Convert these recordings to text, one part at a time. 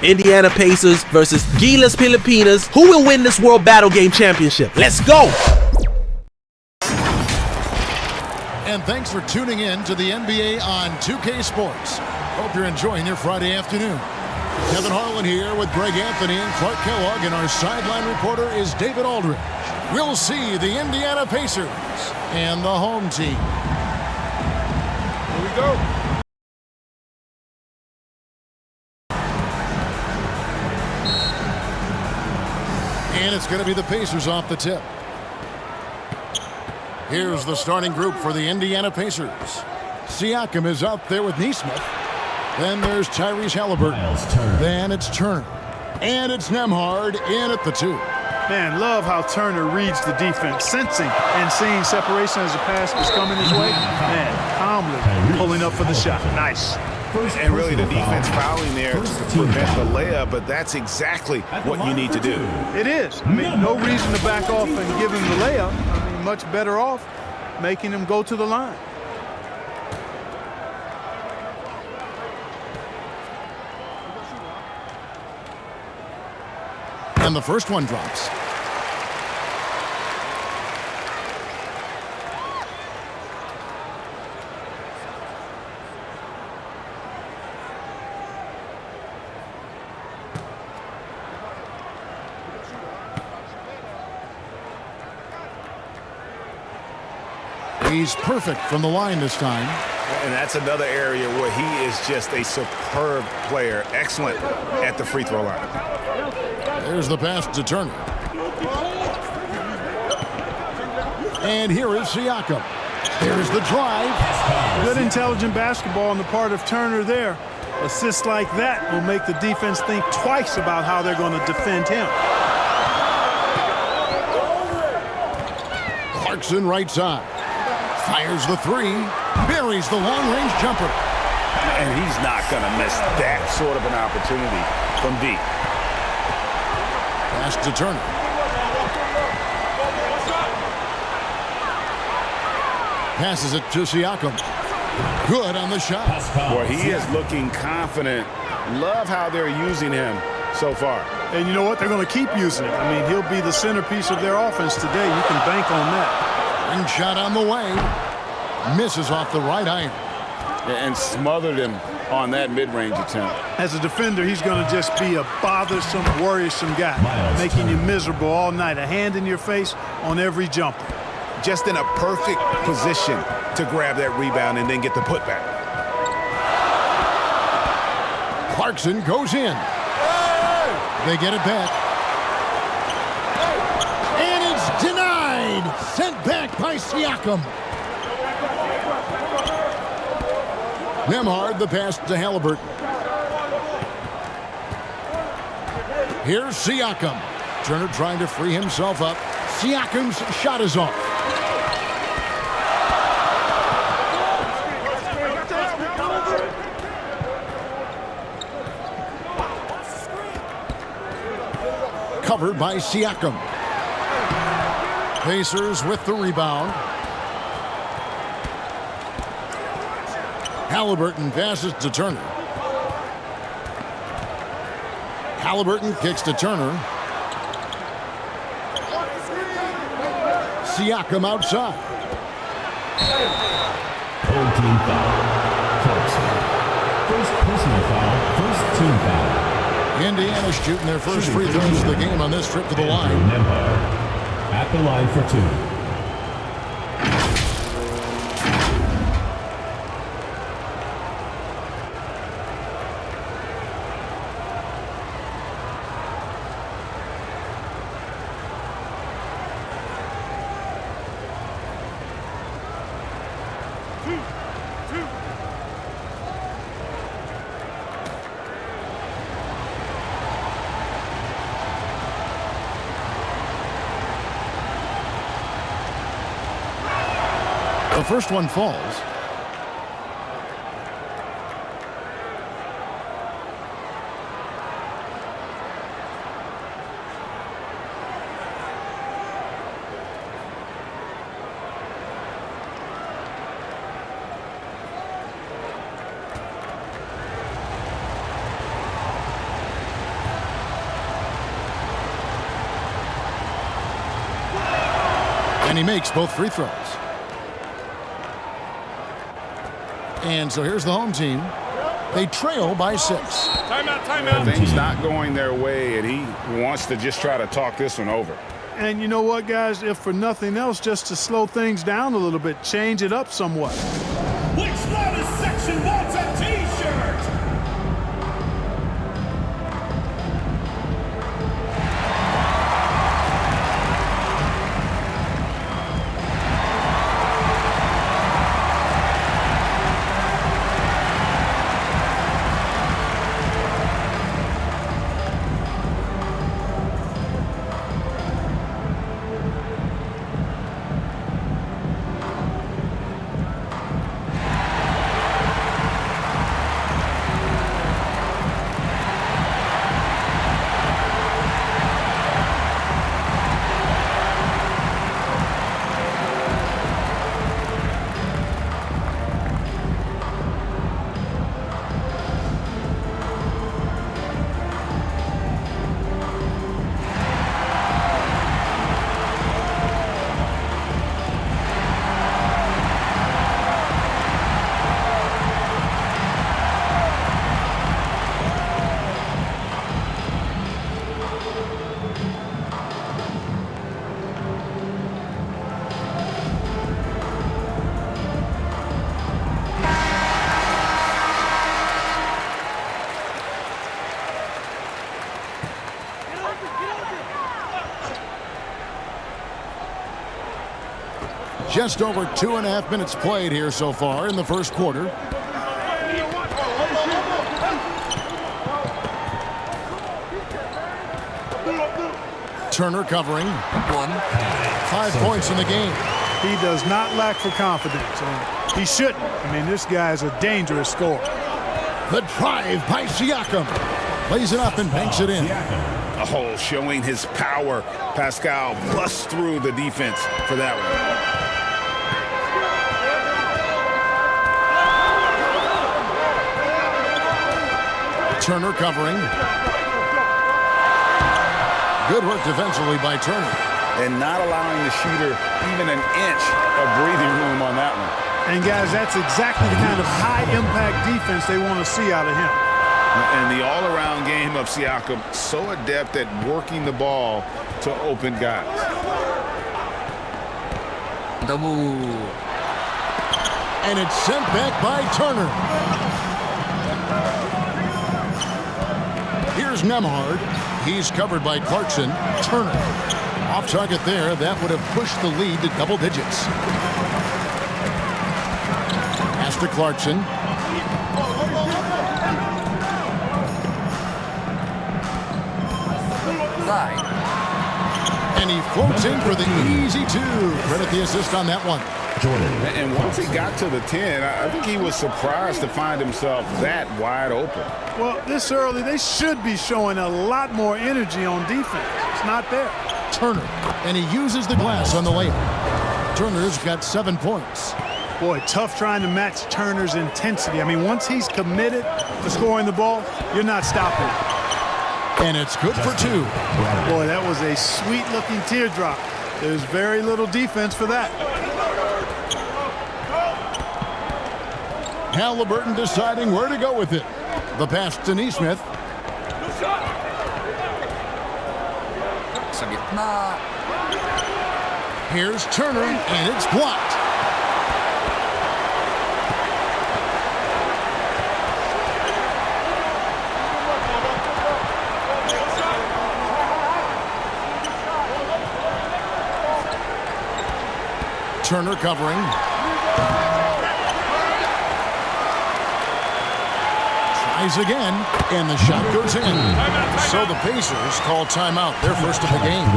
Indiana Pacers versus GILAS Pilipinas. Who will win this World Battle Game Championship? Let's go! And thanks for tuning in to the NBA on 2K Sports. Hope you're enjoying your Friday afternoon. Kevin Harlan here with Greg Anthony and Clark Kellogg, and our sideline reporter is David Aldridge. We'll see the Indiana Pacers and the home team. Here we go. And it's going to be the Pacers off the tip. Here's the starting group for the Indiana Pacers. Siakam is out there with Nesmith. Then there's Tyrese Halliburton. Then it's Turner. And it's Nembhard in at the 2. Man, love how Turner reads the defense, sensing and seeing separation as the pass is coming his way. Man, calmly pulling up for the shot. Nice. And really the defense fouling there to prevent the layup, but that's exactly what you need to do. It is. I mean, no reason to back off and give him the layup. I mean, much better off making him go to the line. And the first one drops. He's perfect from the line this time. And that's another area where he is just a superb player. Excellent at the free throw line. There's the pass to Turner. And here is Siakam. There's the drive. Good intelligent basketball on the part of Turner there. Assists like that will make the defense think twice about how they're going to defend him. Clarkson right side. Fires the 3. Buries the long-range jumper. And he's not going to miss that sort of an opportunity from deep. Pass to Turner. Passes it to Siakam. Good on the shot. Boy, he is looking confident. Love how they're using him so far. And you know what? They're going to keep using it. I mean, he'll be the centerpiece of their offense today. You can bank on that. Ring shot on the way. Misses off the right iron. And smothered him on that mid-range attempt. As a defender, he's going to just be a bothersome, worrisome guy, making you miserable all night. A hand in your face on every jumper. Just in a perfect position to grab that rebound and then get the putback. Clarkson goes in. They get it back. And it's denied. Sent back by Siakam. Nembhard, the pass to Halliburton. Here's Siakam. Turner trying to free himself up. Siakam's shot is off. Covered by Siakam. Pacers with the rebound. Halliburton passes to Turner. Halliburton kicks to Turner. Siakam outside. Home team foul. Clarkson. First personal foul. First team foul. Indiana shooting their first free throws of the game on this trip to the line. Nembhard at the line for 2. The first one falls. And he makes both free throws. And so here's the home team. They trail by 6. Timeout. Things not going their way, and he wants to just try to talk this one over. And you know what, guys? If for nothing else, just to slow things down a little bit, change it up somewhat. Which loudest section wants a T-shirt? Just over 2.5 minutes played here so far in the first quarter. Turner covering. 5 points in the game. He does not lack for confidence, and he shouldn't. I mean, this guy is a dangerous scorer. The drive by Siakam. Lays it up and banks it in. Oh, showing his power. Pascal busts through the defense for that one. Turner covering. Good work defensively by Turner. And not allowing the shooter even an inch of breathing room on that one. And, guys, that's exactly the kind of high-impact defense they want to see out of him. And the all-around game of Siakam, so adept at working the ball to open guys. And it's sent back by Turner. Here's Nembhard. He's covered by Clarkson. Turner. Off target there. That would have pushed the lead to double digits. Pass to Clarkson. And he floats in for the easy 2. Credit the assist on that one. And once he got to the 10, I think he was surprised to find himself that wide open. Well, this early, they should be showing a lot more energy on defense. It's not there. Turner, and he uses the glass on the layup. Turner's got 7 points. Boy, tough trying to match Turner's intensity. I mean, once he's committed to scoring the ball, you're not stopping him. And it's good for 2. Boy, that was a sweet-looking teardrop. There's very little defense for that. Halliburton deciding where to go with it. The pass to Nesmith. Here's Turner, and it's blocked. Turner covering. Tries again, and the shot goes in. So the Pacers call timeout, their first of the game.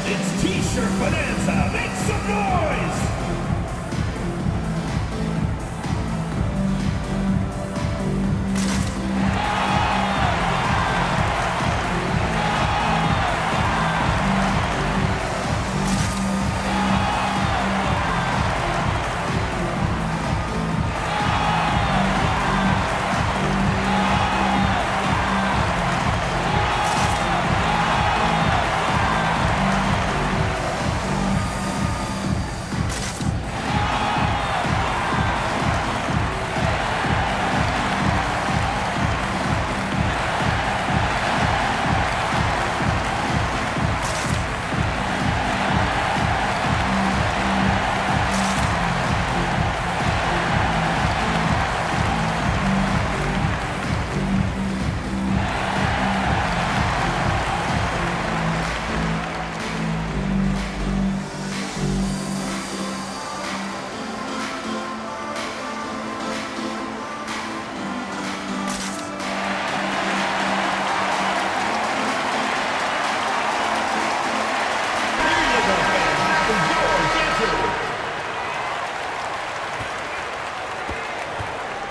It's T-shirt bonanza. Make some noise.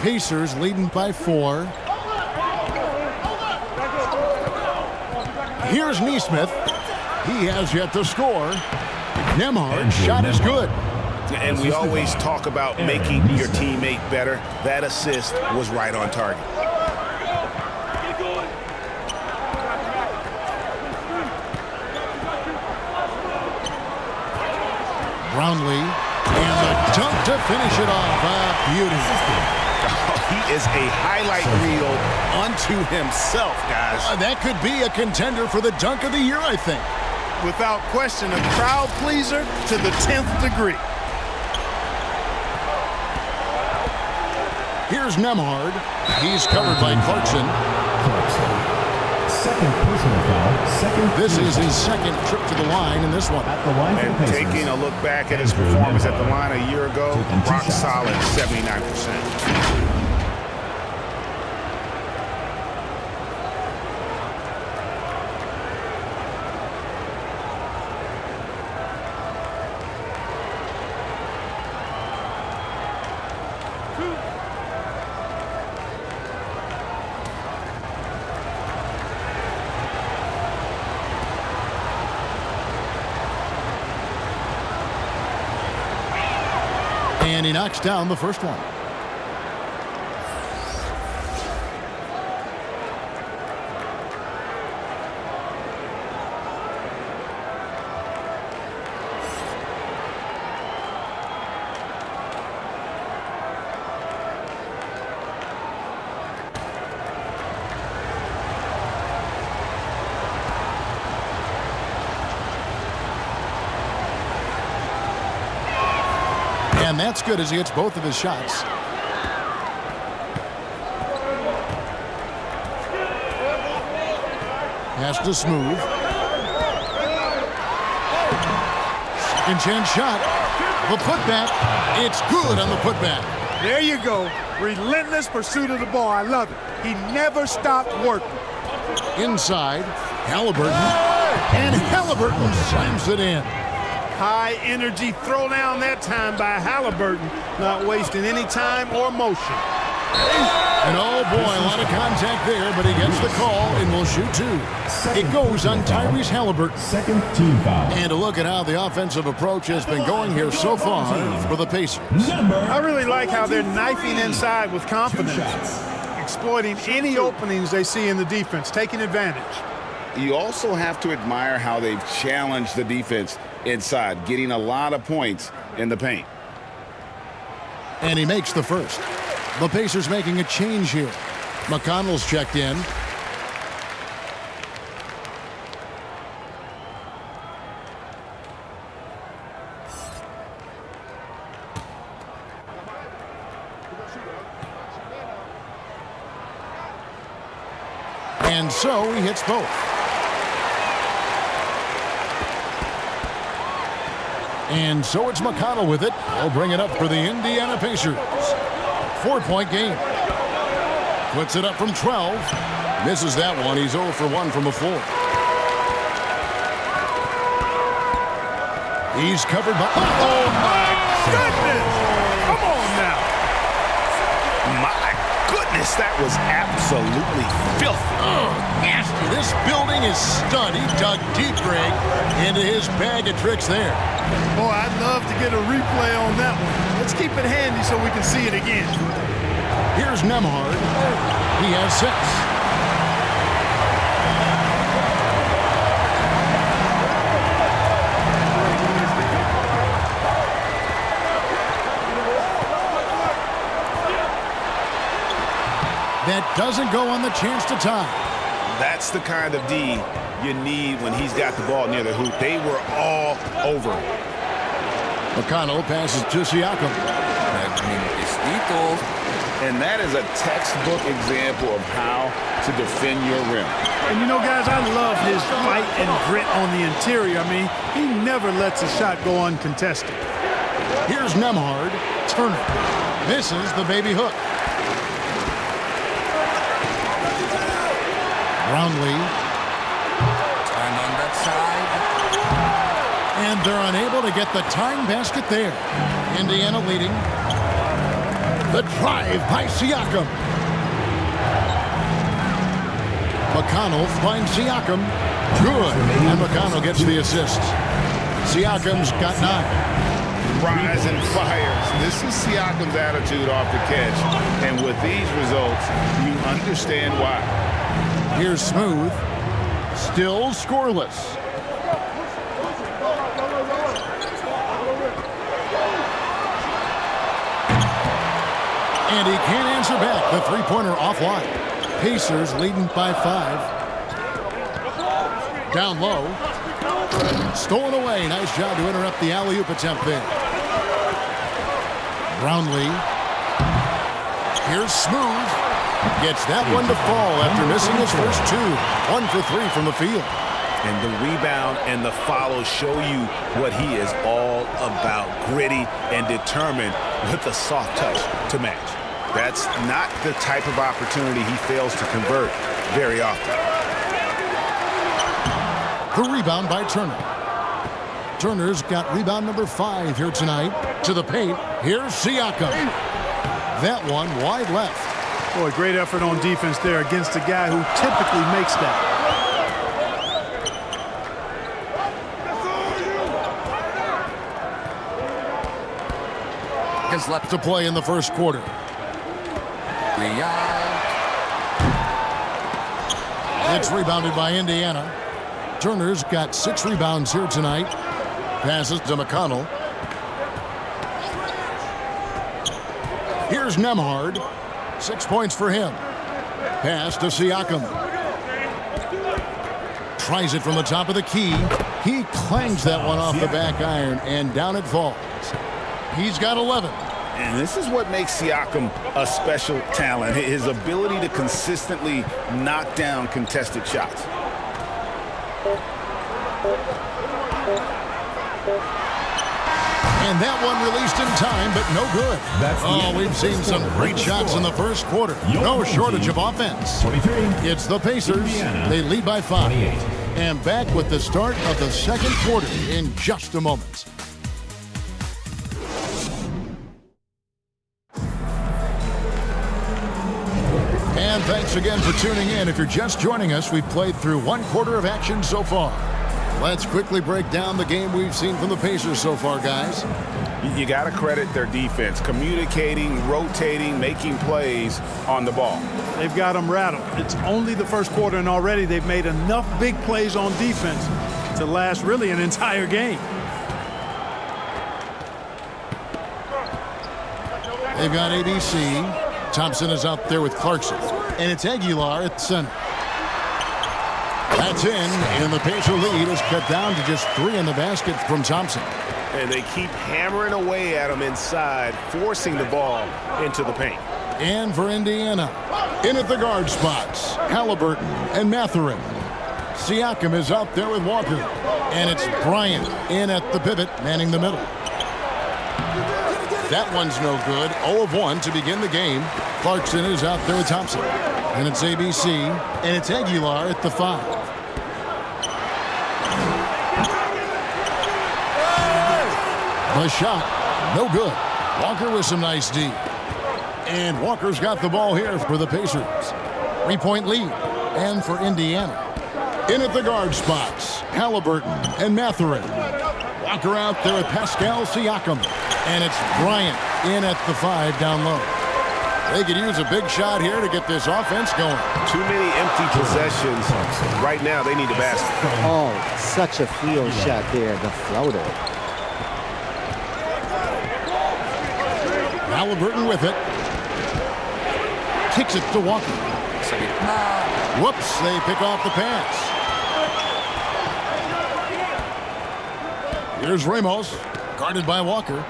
Pacers leading by 4. Here's Neesmith. He has yet to score. Nemhard's shot is good. And we always talk about making your teammate better. That assist was right on target. Brownlee, and the dunk to finish it off. Beauty. He is a highlight reel unto himself, guys. That could be a contender for the dunk of the year, I think. Without question, a crowd pleaser to the 10th degree. Here's Nemhard. He's covered by Clarkson. Second personal foul. This is his second trip to the line in this one. At the line for And Pacers. taking a look back at his performance at the line a year ago, rock solid, 79%. And he knocks down the first one. And that's good as he hits both of his shots. Pass to Smooth. Second chance shot. The putback. It's good on the putback. There you go. Relentless pursuit of the ball. I love it. He never stopped working. Inside, Halliburton. And Halliburton slams it in. High energy throw down that time by Halliburton, not wasting any time or motion. And oh boy, a lot of contact there, but he gets the call and will shoot two. It goes on Tyrese Halliburton. Second team foul. And a look at how the offensive approach has been going here so far for the Pacers. I really like how they're knifing inside with confidence, exploiting any openings they see in the defense, taking advantage. You also have to admire how they've challenged the defense inside, getting a lot of points in the paint. And he makes the first. The Pacers making a change here. McConnell's checked in. And so he hits both. And so it's McConnell with it. He'll bring it up for the Indiana Pacers. 4-point game. Puts it up from 12. Misses that one. He's 0 for 1 from the floor. He's covered by... Oh, my goodness! Come on now. My goodness, that was absolutely filthy. Oh, nasty. This building is stud. He dug deep, Greg, into his bag of tricks there. Boy, I'd love to get a replay on that one. Let's keep it handy so we can see it again. Here's Nemhard. He has 6. That doesn't go on the chance to tie. That's the kind of D you need when he's got the ball near the hoop. They were all over it. McConnell passes to Siakam. And that is a textbook example of how to defend your rim. And you know, guys, I love his fight and grit on the interior. I mean, he never lets a shot go uncontested. Here's Nemhard. Turner misses the baby hook. Brownlee. Time on that side. And they're unable to get the tying basket there. Indiana leading. The drive by Siakam. McConnell finds Siakam. Good. And McConnell gets the assist. Siakam's got 9. Rise and fires. This is Siakam's attitude off the catch. And with these results, you understand why. Here's Smooth. Still scoreless. And he can't answer back. The three-pointer offline. Pacers leading by 5. Down low. Stolen away. Nice job to interrupt the alley-oop attempt there. Brownlee. Here's Smooth. Gets that one to fall after missing his first 2. 1 for 3 from the field. And the rebound and the follow show you what he is all about. Gritty and determined with a soft touch to match. That's not the type of opportunity he fails to convert very often. The rebound by Turner. Turner's got rebound number 5 here tonight. To the paint. Here's Siakam. That one wide left. Boy, great effort on defense there against a guy who typically makes that. His left To play in the first quarter. It's rebounded by Indiana. Turner's got 6 rebounds here tonight. Passes to McConnell. Here's Nembhard. 6 points for him. Pass to Siakam. Tries it from the top of the key. He clangs that one off the back iron, and down it falls. He's got 11. And this is what makes Siakam a special talent. His ability to consistently knock down contested shots. And that one released in time, but no good. We've seen some great shots in the first quarter. No shortage of offense. 23. It's the Pacers. They lead by 5. 28. And back with the start of the second quarter in just a moment. And thanks again for tuning in. If you're just joining us, we've played through 1 quarter of action so far. Let's quickly break down the game we've seen from the Pacers so far, guys. You got to credit their defense, communicating, rotating, making plays on the ball. They've got them rattled. It's only the first quarter, and already they've made enough big plays on defense to last really an entire game. They've got ABC. Thompson is out there with Clarkson. And it's Aguilar at center. That's in, and the Pacer lead is cut down to just 3 in the basket from Thompson. And they keep hammering away at him inside, forcing the ball into the paint. And for Indiana, in at the guard spots, Halliburton and Mathurin. Siakam is out there with Walker. And it's Bryant in at the pivot, manning the middle. That one's no good. 0 of 1 to begin the game. Clarkson is out there with Thompson. And it's ABC, and it's Aguilar at the 5. The shot, no good. Walker with some nice D. And Walker's got the ball here for the Pacers. 3-point lead. And for Indiana. In at the guard spots, Halliburton and Mathurin. Walker out there with Pascal Siakam. And it's Bryant in at the 5 down low. They could use a big shot here to get this offense going. Too many empty possessions. Right now, they need a basket. Oh, such a field shot there, the floater. Halliburton with it. Kicks it to Walker. Whoops, they pick off the pass. Here's Ramos, guarded by Walker.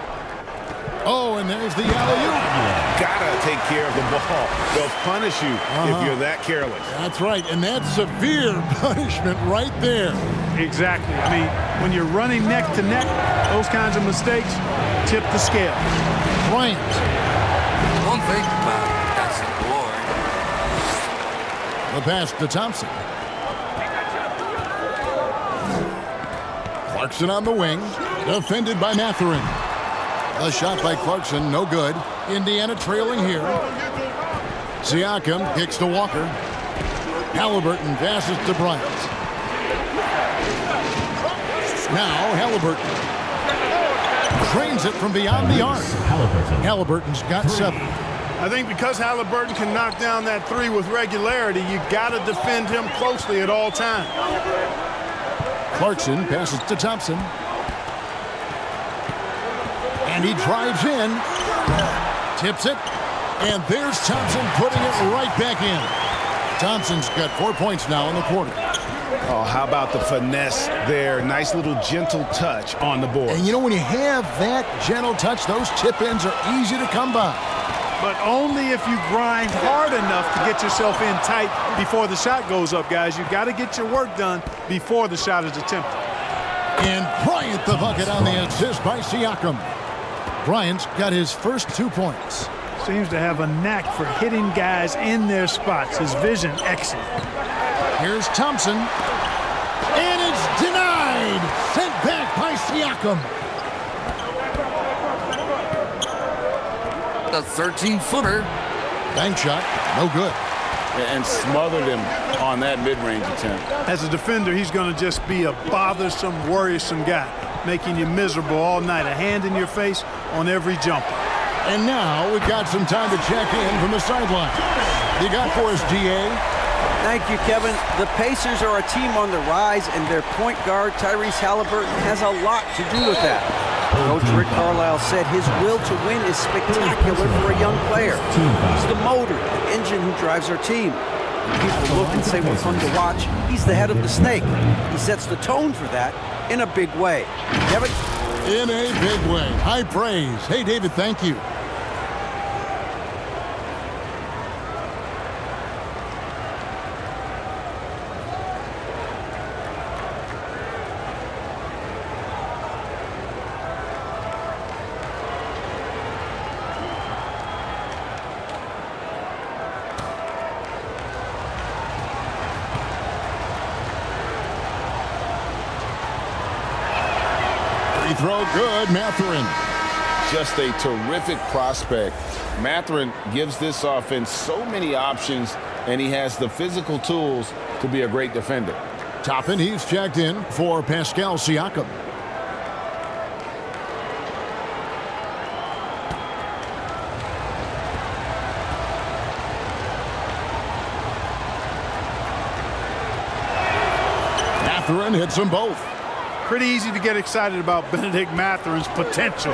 Oh, and there's the alley-oop. Gotta take care of the ball. They'll punish you if you're that careless. That's right, and that's severe punishment right there. Exactly. I mean, when you're running neck to neck, those kinds of mistakes tip the scale. Bryant. Don't think about it. That's the board. The pass to Thompson. Clarkson on the wing. Defended by Mathurin. The shot by Clarkson, no good. Indiana trailing here. Siakam kicks to Walker. Halliburton passes to Bryant. Now Halliburton drains it from beyond the arc. Halliburton's got 7. I think because Halliburton can knock down that 3 with regularity, you got to defend him closely at all times. Clarkson passes to Thompson. And he drives in. Tips it. And there's Thompson putting it right back in. Thompson's got 4 points now in the quarter. Oh, how about the finesse there? Nice little gentle touch on the board. And you know, when you have that gentle touch, those tip-ins are easy to come by. But only if you grind hard enough to get yourself in tight before the shot goes up, guys. You got to get your work done before the shot is attempted. And Bryant the bucket on the assist by Siakam. Bryant's got his first 2 points. Seems to have a knack for hitting guys in their spots. His vision excellent. Here's Thompson. And it's denied. Sent back by Siakam. A 13-footer. Bank shot. No good. And smothered him on that mid-range attempt. As a defender, he's going to just be a bothersome, worrisome guy, making you miserable all night. A hand in your face on every jumper. And now we've got some time to check in from the sideline. You got for us, GA? Thank you, Kevin. The Pacers are a team on the rise, and their point guard, Tyrese Halliburton, has a lot to do with that. Coach Rick Carlisle said his will to win is spectacular for a young player. He's the motor, the engine who drives our team. When people look and say we're fun to watch, he's the head of the snake. He sets the tone for that in a big way. Kevin? In a big way. High praise. Hey, David, thank you. Throw good, Mathurin. Just a terrific prospect. Mathurin gives this offense so many options, and he has the physical tools to be a great defender. Toppin, he's checked in for Pascal Siakam. Mathurin hits them both. Pretty easy to get excited about Benedict Mathurin's potential.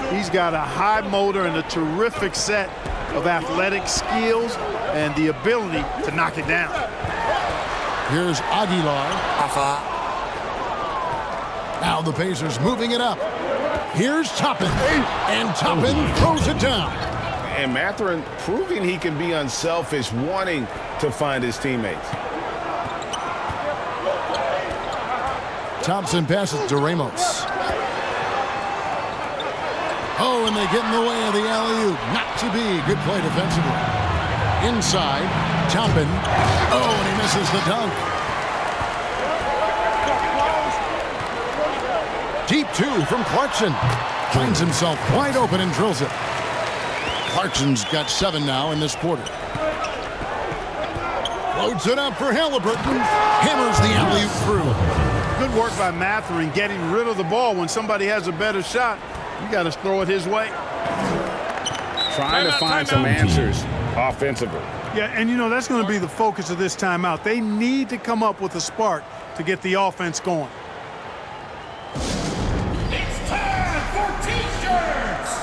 He's got a high motor and a terrific set of athletic skills and the ability to knock it down. Here's Aguilar. Now the Pacers moving it up. Here's Toppin. And Toppin throws it down. And Mathurin proving he can be unselfish, wanting to find his teammates. Thompson passes to Ramos. Oh, and they get in the way of the alley-oop. Not to be. Good play defensively. Inside, Toppin. Oh, and he misses the dunk. Deep 2 from Clarkson. Finds himself wide open and drills it. Clarkson's got 7 now in this quarter. Loads it up for Halliburton. Hammers the alley-oop through. Good work by Mathurin getting rid of the ball. When somebody has a better shot, you got to throw it his way. Trying to find some answers offensively. Yeah, and you know, that's going to be the focus of this timeout. They need to come up with a spark to get the offense going. It's time for T-shirts!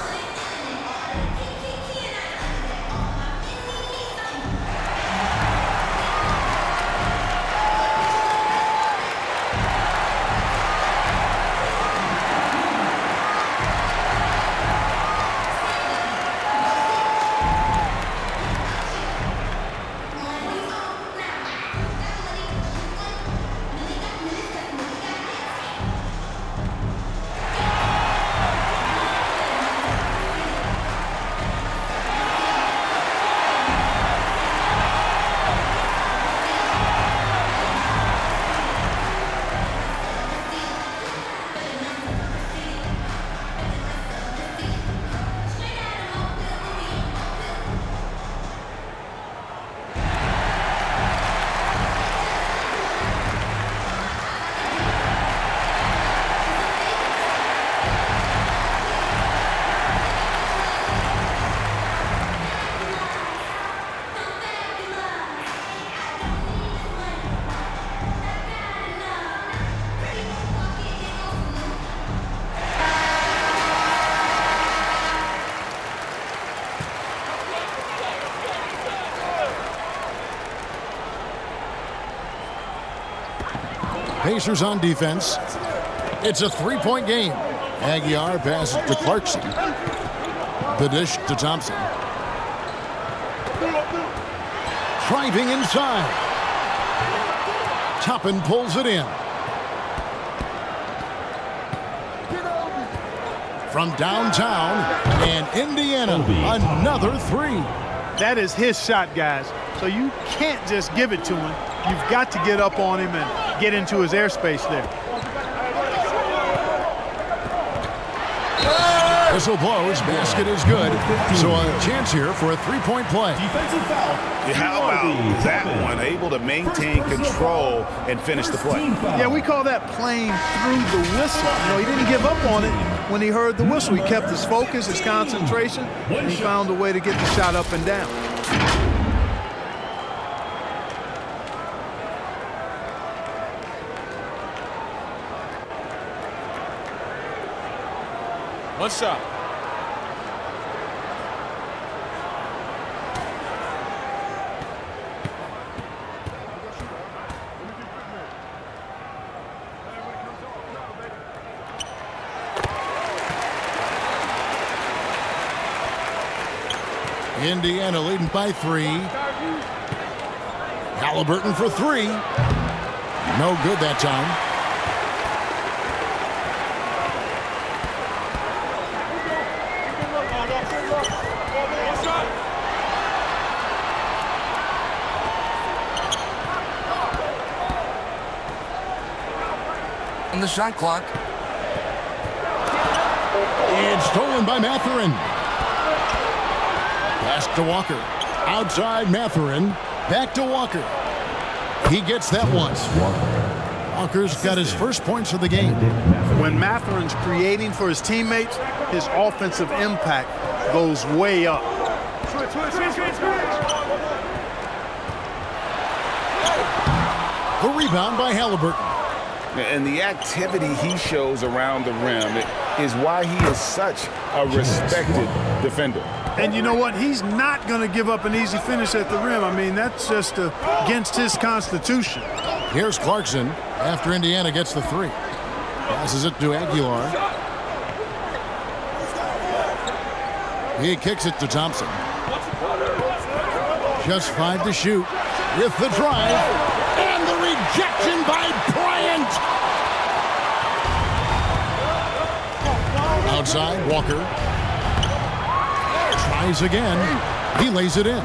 Pacers on defense. It's a three-point game. Aguiar passes to Clarkson. The dish to Thompson. Driving inside. Toppin pulls it in. From downtown, and Indiana, another three. That is his shot, guys. So you can't just give it to him. You've got to get up on him and get into his airspace there. Whistle blows, basket is good. So a chance here for a three-point play. Defensive foul. Yeah, how about that one? Able to maintain control and finish the play. Yeah, we call that playing through the whistle. You know, he didn't give up on it when he heard the whistle. He kept his focus, his concentration, and he found a way to get the shot up and down. One shot. Indiana leading by 3. Halliburton for 3. No good that time. On the shot clock. And stolen by Mathurin. Pass to Walker. Outside Mathurin. Back to Walker. He gets that one. Walker's got his first points of the game. When Mathurin's creating for his teammates, his offensive impact goes way up. The rebound by Halliburton. And the activity he shows around the rim is why he is such a respected defender. And you know what? He's not going to give up an easy finish at the rim. I mean, that's just against his constitution. Here's Clarkson after Indiana gets the 3. Passes it to Aguilar. He kicks it to Thompson. Just 5 to shoot with the drive. And the rejection by Bryant. Outside, Walker. Tries again. He lays it in.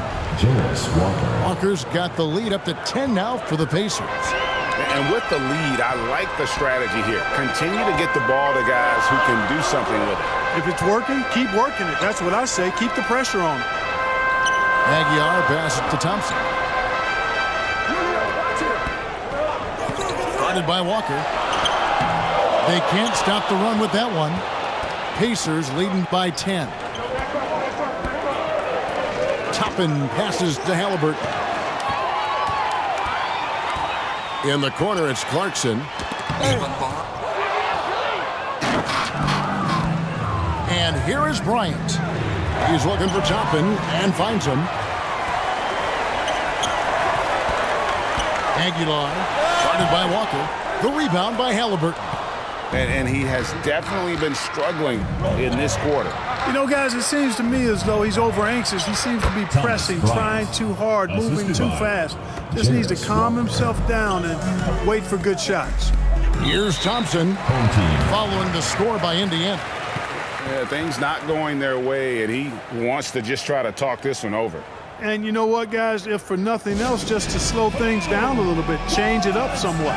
Walker's got the lead up to 10 now for the Pacers. And with the lead, I like the strategy here. Continue to get the ball to guys who can do something with it. If it's working, keep working it. That's what I say. Keep the pressure on him. Aguiar passes to Thompson. Guarded by Walker. They can't stop the run with that one. Pacers leading by 10. Toppin passes to Halliburton. In the corner, it's Clarkson. And here is Bryant. He's looking for Toppin and finds him. Aguilar, guarded by Walker. The rebound by Halliburton. And he has definitely been struggling in this quarter. You know, guys, it seems to me as though he's over anxious. He seems to be pressing, trying too hard, moving too fast. Just needs to calm himself down and wait for good shots. Here's Thompson following the score by Indiana. Yeah, things not going their way, and he wants to just try to talk this one over. And you know what, guys? If for nothing else, just to slow things down a little bit, change it up somewhat.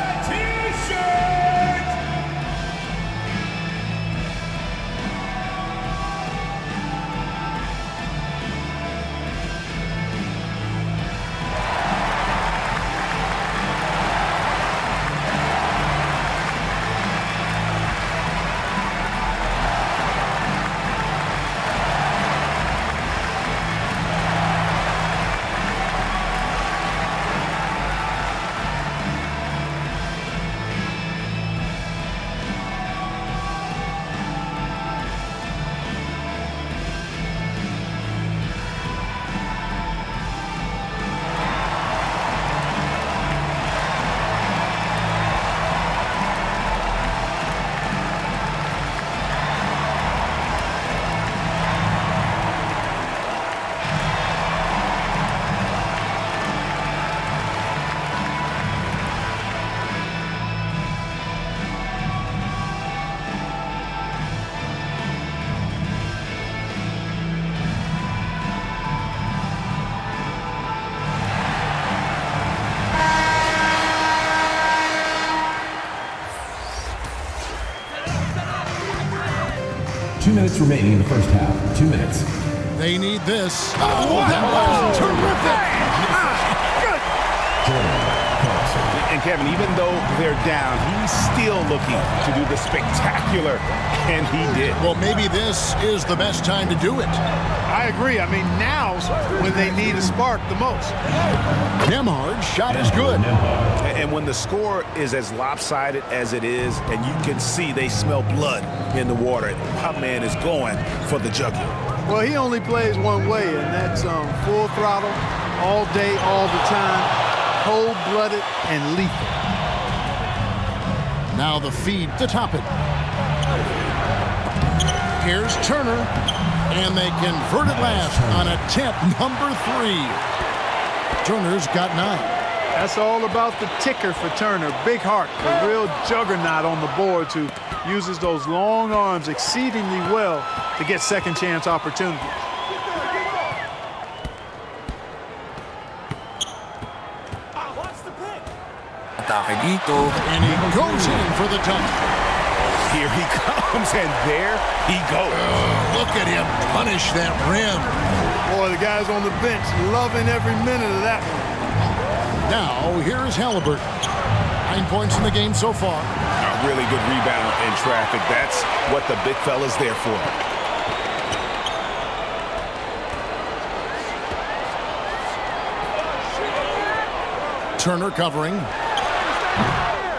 2 minutes remaining in the first half. 2 minutes. They need this. Oh, that was terrific. And Kevin, even though they're down, he's still looking to do the spectacular, and he did. Well, maybe this is the best time to do it. I agree. I mean, now's when they need a spark the most. Nemhard's shot is good. And when the score is as lopsided as it is, and you can see they smell blood in the water, my man is going for the jugular. Well, he only plays one way, and that's full throttle, all day, all the time. Cold-blooded and lethal. Now the feed to top it. Here's Turner, and they convert it last on attempt number 3. Turner's got 9. That's all about the ticker for Turner. Big heart, a real juggernaut on the boards who uses those long arms exceedingly well to get second chance opportunities. And he goes in for the touch. Here he comes, and there he goes. Look at him punish that rim. Boy, the guys on the bench loving every minute of that one. Now, here's Halliburton. 9 points in the game so far. A really good rebound in traffic. That's what the big fella's there for. Turner covering.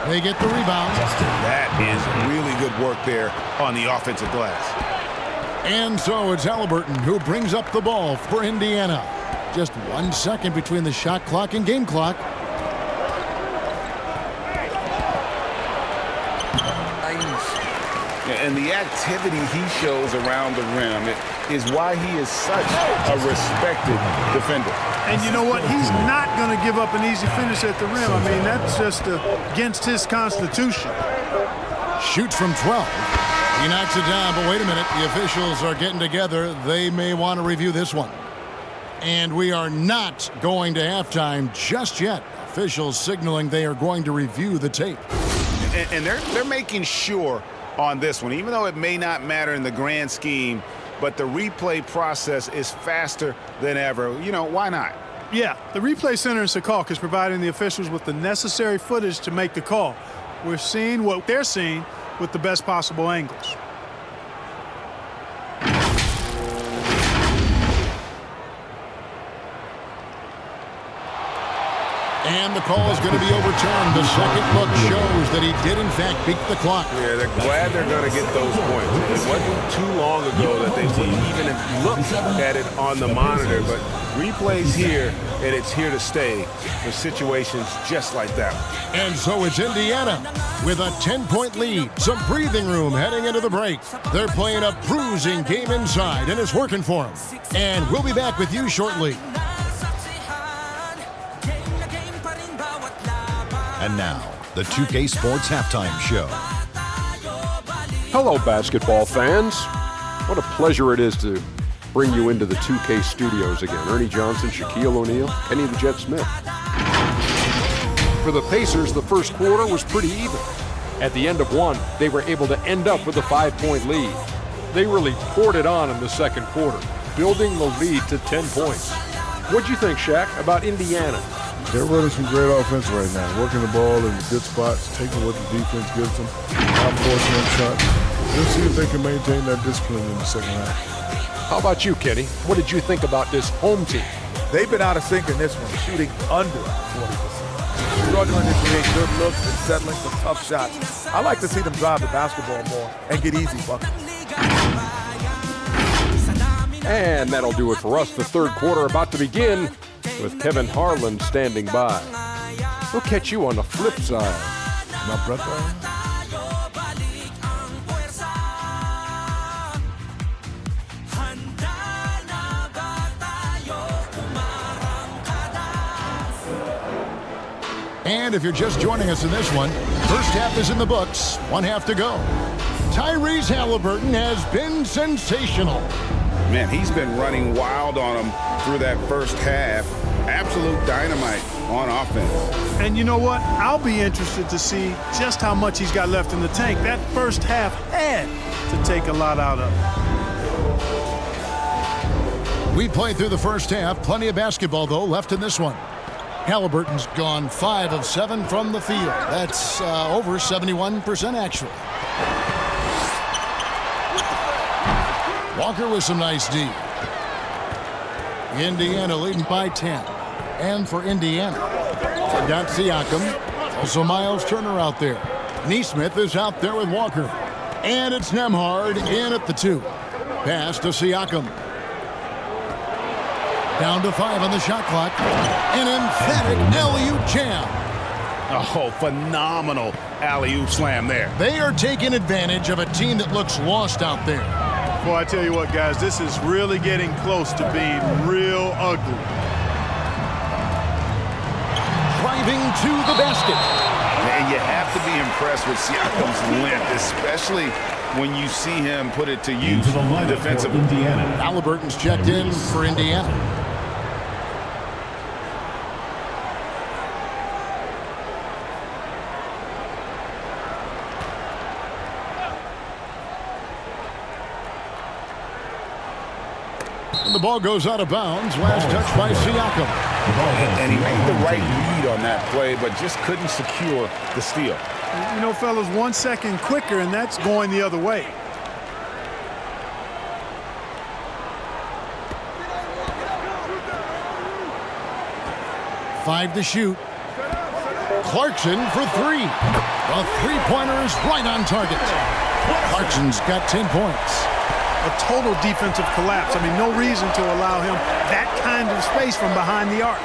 They get the rebound. That is really good work there on the offensive glass. And so it's Halliburton who brings up the ball for Indiana. Just 1 second between the shot clock and game clock. And the activity he shows around the rim is why he is such a respected defender. And you know what? He's not going to give up an easy finish at the rim. I mean, that's just against his constitution. Shoots from 12. He knocks it down, but wait a minute. The officials are getting together. They may want to review this one. And we are not going to halftime just yet. Officials signaling they are going to review the tape. And they're making sure on this one, even though it may not matter in the grand scheme, but the replay process is faster than ever. You know, why not? Yeah, the replay center in Secaucus is providing the officials with the necessary footage to make the call. We're seeing what they're seeing with the best possible angles. And the call is going to be overturned. The second look shows that he did, in fact, beat the clock. Yeah, they're glad they're going to get those points. It wasn't too long ago that they wouldn't even have looked at it on the monitor, but replays here, and it's here to stay for situations just like that. And so it's Indiana with a 10-point lead. Some breathing room heading into the break. They're playing a bruising game inside, and it's working for them. And we'll be back with you shortly. And now, the 2K Sports Halftime Show. Hello, basketball fans. What a pleasure it is to bring you into the 2K studios again. Ernie Johnson, Shaquille O'Neal, Kenny the Jet Smith. For the Pacers, the first quarter was pretty even. At the end of one, they were able to end up with a 5-point lead. They really poured it on in the second quarter, building the lead to 10 points. What'd you think, Shaq, about Indiana? They're running some great offense right now, working the ball in good spots, taking what the defense gives them, not forcing them shots. We'll see if they can maintain that discipline in the second half. How about you, Kenny? What did you think about this home team? They've been out of sync in this one, shooting under 40%. Struggling to create good looks and settling some tough shots. I like to see them drive the basketball more and get easy buckets. And that'll do it for us. The third quarter about to begin with Kevin Harlan standing by. We'll catch you on the flip side. My breath on. And if you're just joining us in this one, first half is in the books, 1 half to go. Tyrese Halliburton has been sensational. Man, he's been running wild on him through that first half. absolute dynamite on offense. And you know what? I'll be interested to see just how much he's got left in the tank. That first half had to take a lot out of it. We played through the first half. Plenty of basketball, though, left in this one. Halliburton's gone 5 of 7 from the field. That's over 71% actually. Walker with some nice D. Indiana leading by 10. And for Indiana, they've got Siakam. Also Miles Turner out there. Neesmith is out there with Walker. And it's Nembhard in at the 2. Pass to Siakam. Down to 5 on the shot clock. An emphatic alley-oop jam. Oh, phenomenal alley-oop slam there. They are taking advantage of a team that looks lost out there. Boy, I tell you what, guys, this is really getting close to being real ugly. Driving to the basket. And you have to be impressed with Siakam's length, especially when you see him put it to use defensively. Halliburton's checked in for Indiana. And the ball goes out of bounds. Last touch by Siakam. And he made the right read on that play, but just couldn't secure the steal. You know, fellas, 1 second quicker, and that's going the other way. Five to shoot. Clarkson for 3. The three-pointer is right on target. Clarkson's got 10 points. A total defensive collapse. I mean, no reason to allow him that kind of space from behind the arc.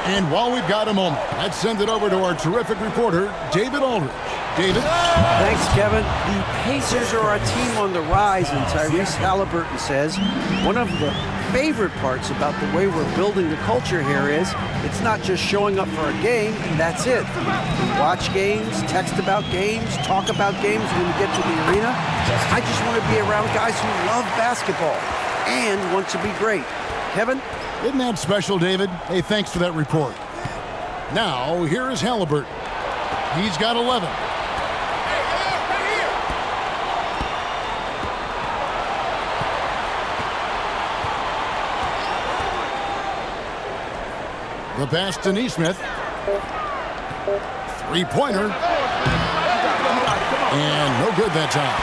And while we've got a moment, let's send it over to our terrific reporter, David Aldridge. David? Thanks, Kevin. The Pacers are a team on the rise, and Tyrese Halliburton says one of the favorite parts about the way we're building the culture here is it's not just showing up for a game, that's it. Watch games, text about games, talk about games when we get to the arena. I just want to be around guys who love basketball and want to be great. Kevin? Isn't that special, David? Hey, thanks for that report. Now, here is Halliburton. He's got 11. The pass to Neesmith. Three-pointer. And no good that time.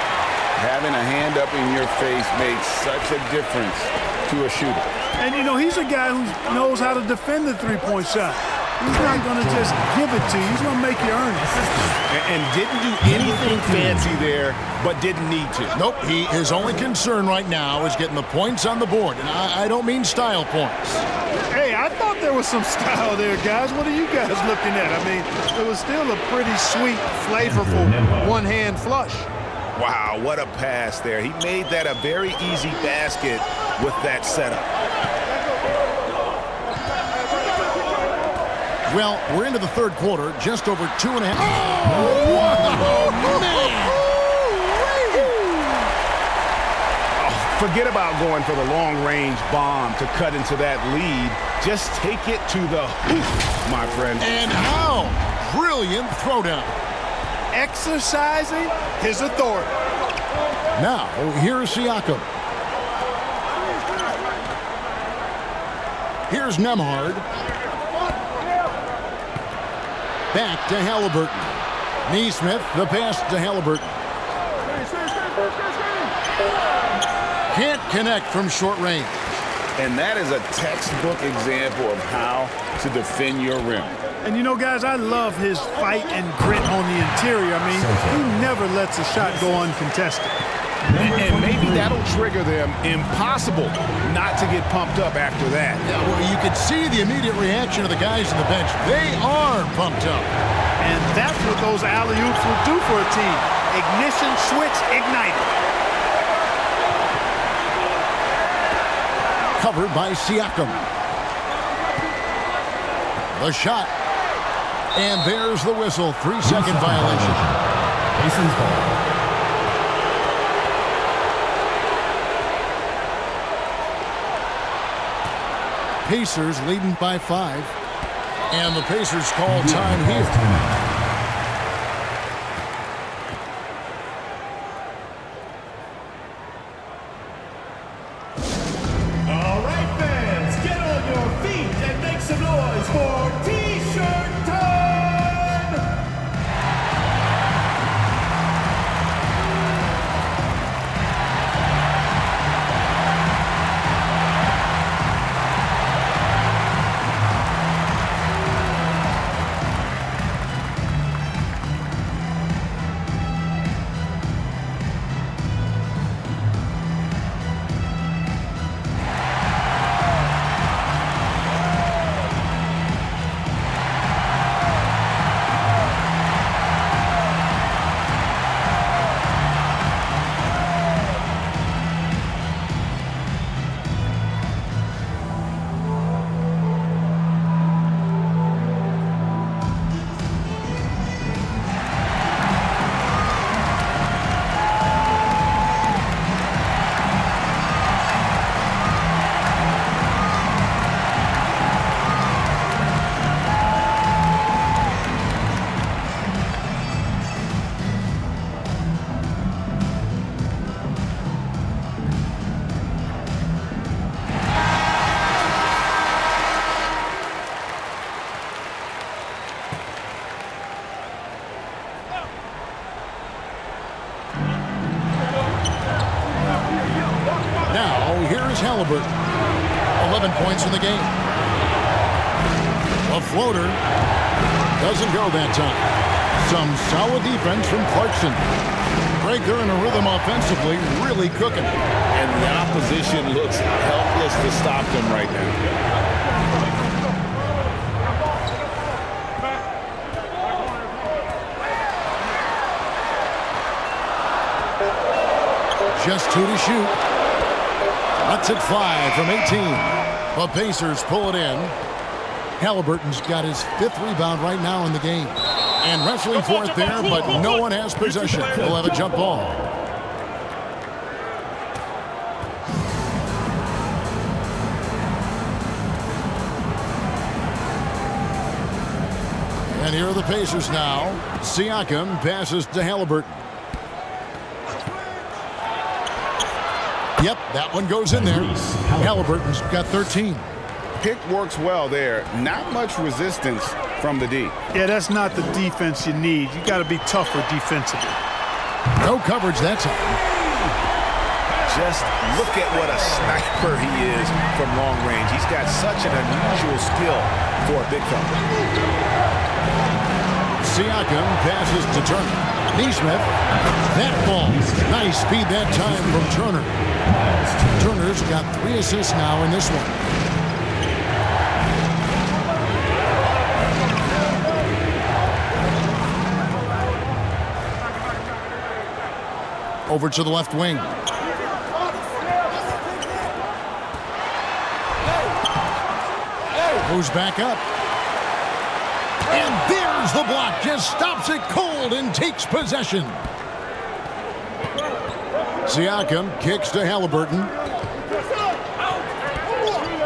Having a hand up in your face makes such a difference to a shooter. And, you know, he's a guy who knows how to defend the three-point shot. He's not going to just give it to you. He's going to make you earn it. And didn't do anything fancy there, but didn't need to. Nope. His only concern right now is getting the points on the board. And I don't mean style points. Hey, I thought there was some style there, guys. What are you guys looking at? I mean, it was still a pretty sweet, flavorful one-hand flush. Wow, what a pass there. He made that a very easy basket with that setup. Well, we're into the third quarter, just over 2.5. Oh, wow, man! Forget about going for the long-range bomb to cut into that lead. Just take it to the hoop, my friend. And how brilliant throwdown. Exercising his authority. Now, here's Siakam. Here's Nembhard. Back to Halliburton. Neesmith, the pass to Halliburton. Can't connect from short range. And that is a textbook example of how to defend your rim. And you know, guys, I love his fight and grit on the interior. I mean, he never lets a shot go uncontested. And maybe that'll trigger them. Impossible not to get pumped up after that. Yeah, well, you could see the immediate reaction of the guys on the bench. They are pumped up. And that's what those alley-oops will do for a team. Ignition switch ignited. Covered by Siakam. The shot. And there's the whistle. 3-second violation. Pacers ball. Pacers leading by 5. And the Pacers call time here. Halliburton, 11 points in the game. A floater doesn't go that time. Some solid defense from Clarkson. Breaker in a rhythm offensively, really cooking. And the opposition looks helpless to stop them right now. Just 2 to shoot. Lets it fly from 18. The Pacers pull it in. Halliburton's got his 5th rebound right now in the game. And wrestling for it there, but no one has possession. We'll have a jump ball. And here are the Pacers now. Siakam passes to Halliburton. Yep, that one goes in there. Halliburton's got 13. Pick works well there. Not much resistance from the D. Yeah, that's not the defense you need. You got to be tougher defensively. No coverage that time. Just look at what a sniper he is from long range. He's got such an unusual skill for a big fella. Siakam passes to Turner. Neesmith, that ball. Nice speed that time from Turner. Turner's got 3 assists now in this one. Over to the left wing. Moves back up. And there's the block. Just stops it cold and takes possession. Siakam kicks to Halliburton.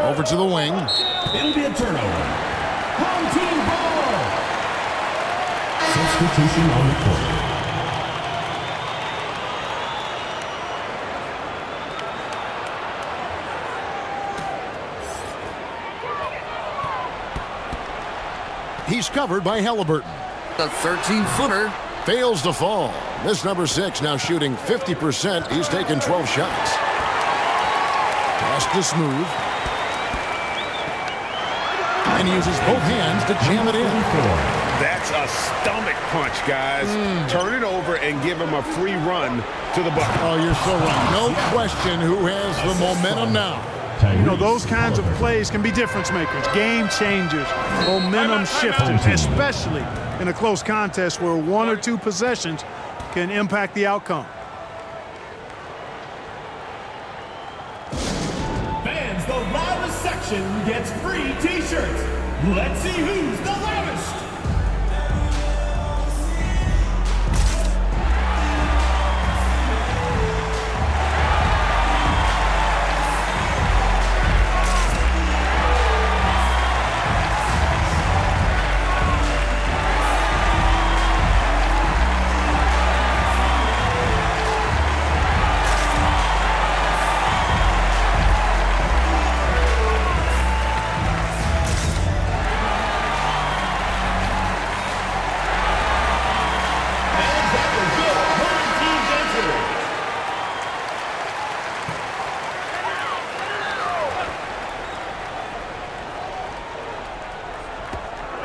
Over to the wing. It'll be a turnover. Home team ball. Substitution on the court. He's covered by Halliburton. The 13-footer. Fails to fall. This number 6 now shooting 50%. He's taken 12 shots. Pass to Smooth. And he uses both hands to jam it in. That's a stomach punch, guys. Turn it over and give him a free run to the bucket. Oh, you're so right. No question who has the momentum now. You know, those kinds of plays can be difference makers, game changers, momentum shifters, especially in a close contest where 1 or 2 possessions can impact the outcome. Fans, the loudest section gets free t-shirts. Let's see who's the loudest.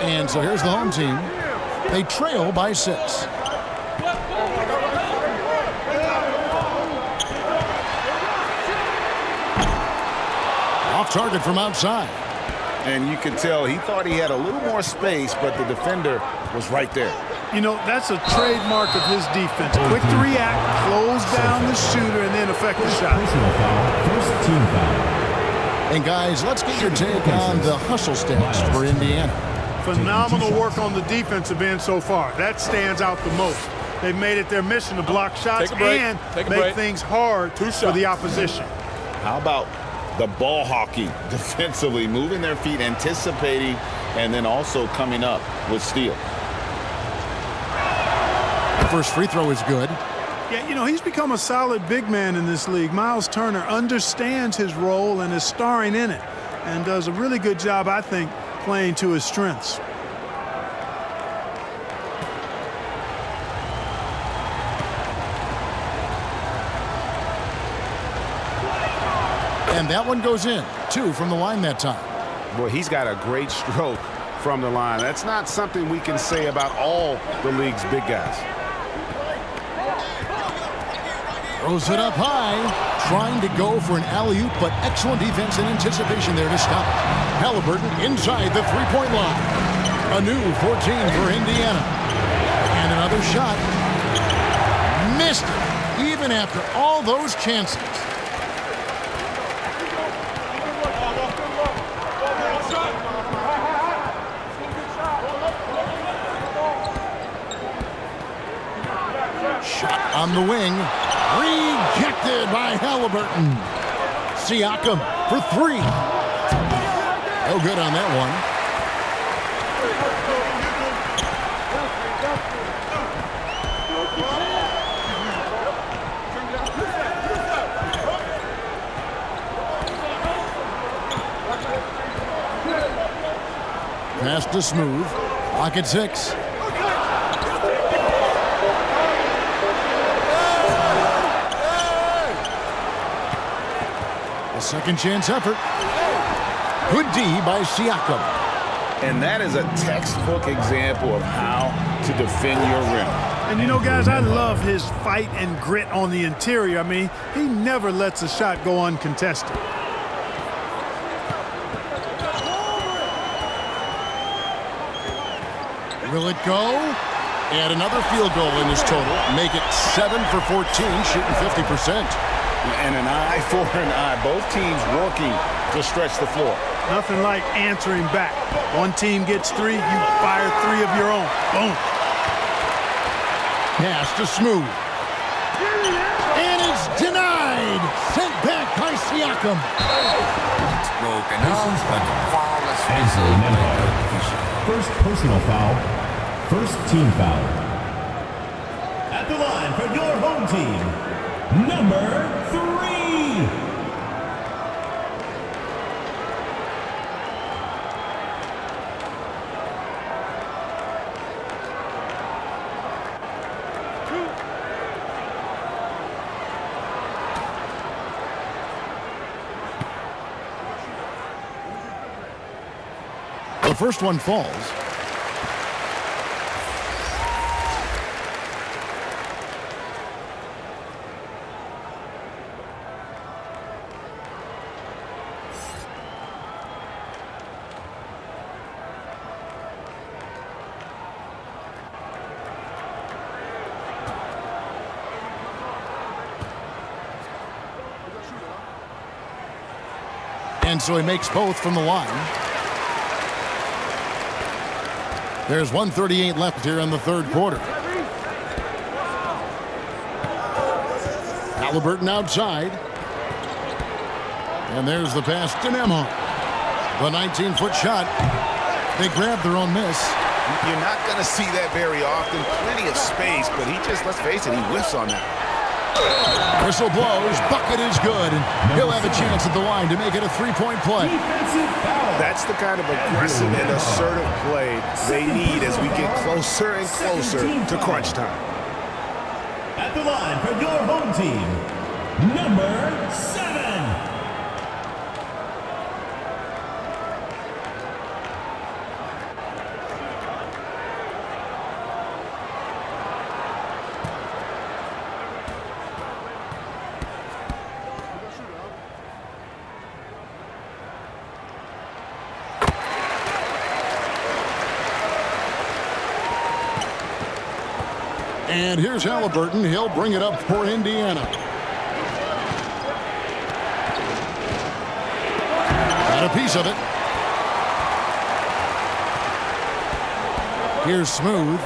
And so here's the home team. They trail by 6. Off target from outside. And you can tell he thought he had a little more space, but the defender was right there. You know, that's a trademark of his defense. Quick to react, close down the shooter, and then affect the shot. Personal foul, first team foul. And guys, let's get your take on the hustle stats for Indiana. Phenomenal work on the defensive end so far. That stands out the most. They've made it their mission to block shots and make things hard for the opposition. How about the ball hockey defensively, moving their feet, anticipating, and then also coming up with steal. The first free throw is good. Yeah, you know, he's become a solid big man in this league. Miles Turner understands his role and is starring in it and does a really good job, I think, playing to his strengths. And that one goes in. 2 from the line that time. Boy, he's got a great stroke from the line. That's not something we can say about all the league's big guys. Throws it up high, trying to go for an alley-oop, but excellent defense and anticipation there to stop. Halliburton inside the three-point line. A new 14 for Indiana. And another shot. Missed it, even after all those chances. Shot on the wing. Rejected by Halliburton. Siakam for 3. No good on that one. Pass to Smooth. Lock at 6. Second chance effort. Good D by Siakam. And that is a textbook example of how to defend your rim. And you know, guys, I love his fight and grit on the interior. I mean, he never lets a shot go uncontested. Will it go? And another field goal in his total. Make it 7 for 14, shooting 50%. And an eye for an eye. Both teams working to stretch the floor. Nothing like answering back. One team gets 3, you fire 3 of your own. Boom. Pass to Smooth. And it's denied. Sent back by Siakam. Broken off, but flawless First personal foul, first team foul. At the line for your home team, number 3. The first one falls. And so he makes both from the line. There's 1:38 left here in the third quarter. Halliburton outside. And there's the pass to Nemhart. The 19-foot shot. They grab their own miss. You're not going to see that very often. Plenty of space, but he just, let's face it, he whiffs on that. Whistle blows. Bucket is good. And he'll have a chance at the line to make it a three-point play. That's the kind of aggressive and assertive play they need as we get closer and closer to crunch time. At the line for your home team, number 7. And here's Halliburton. He'll bring it up for Indiana. Got a piece of it. Here's Smooth.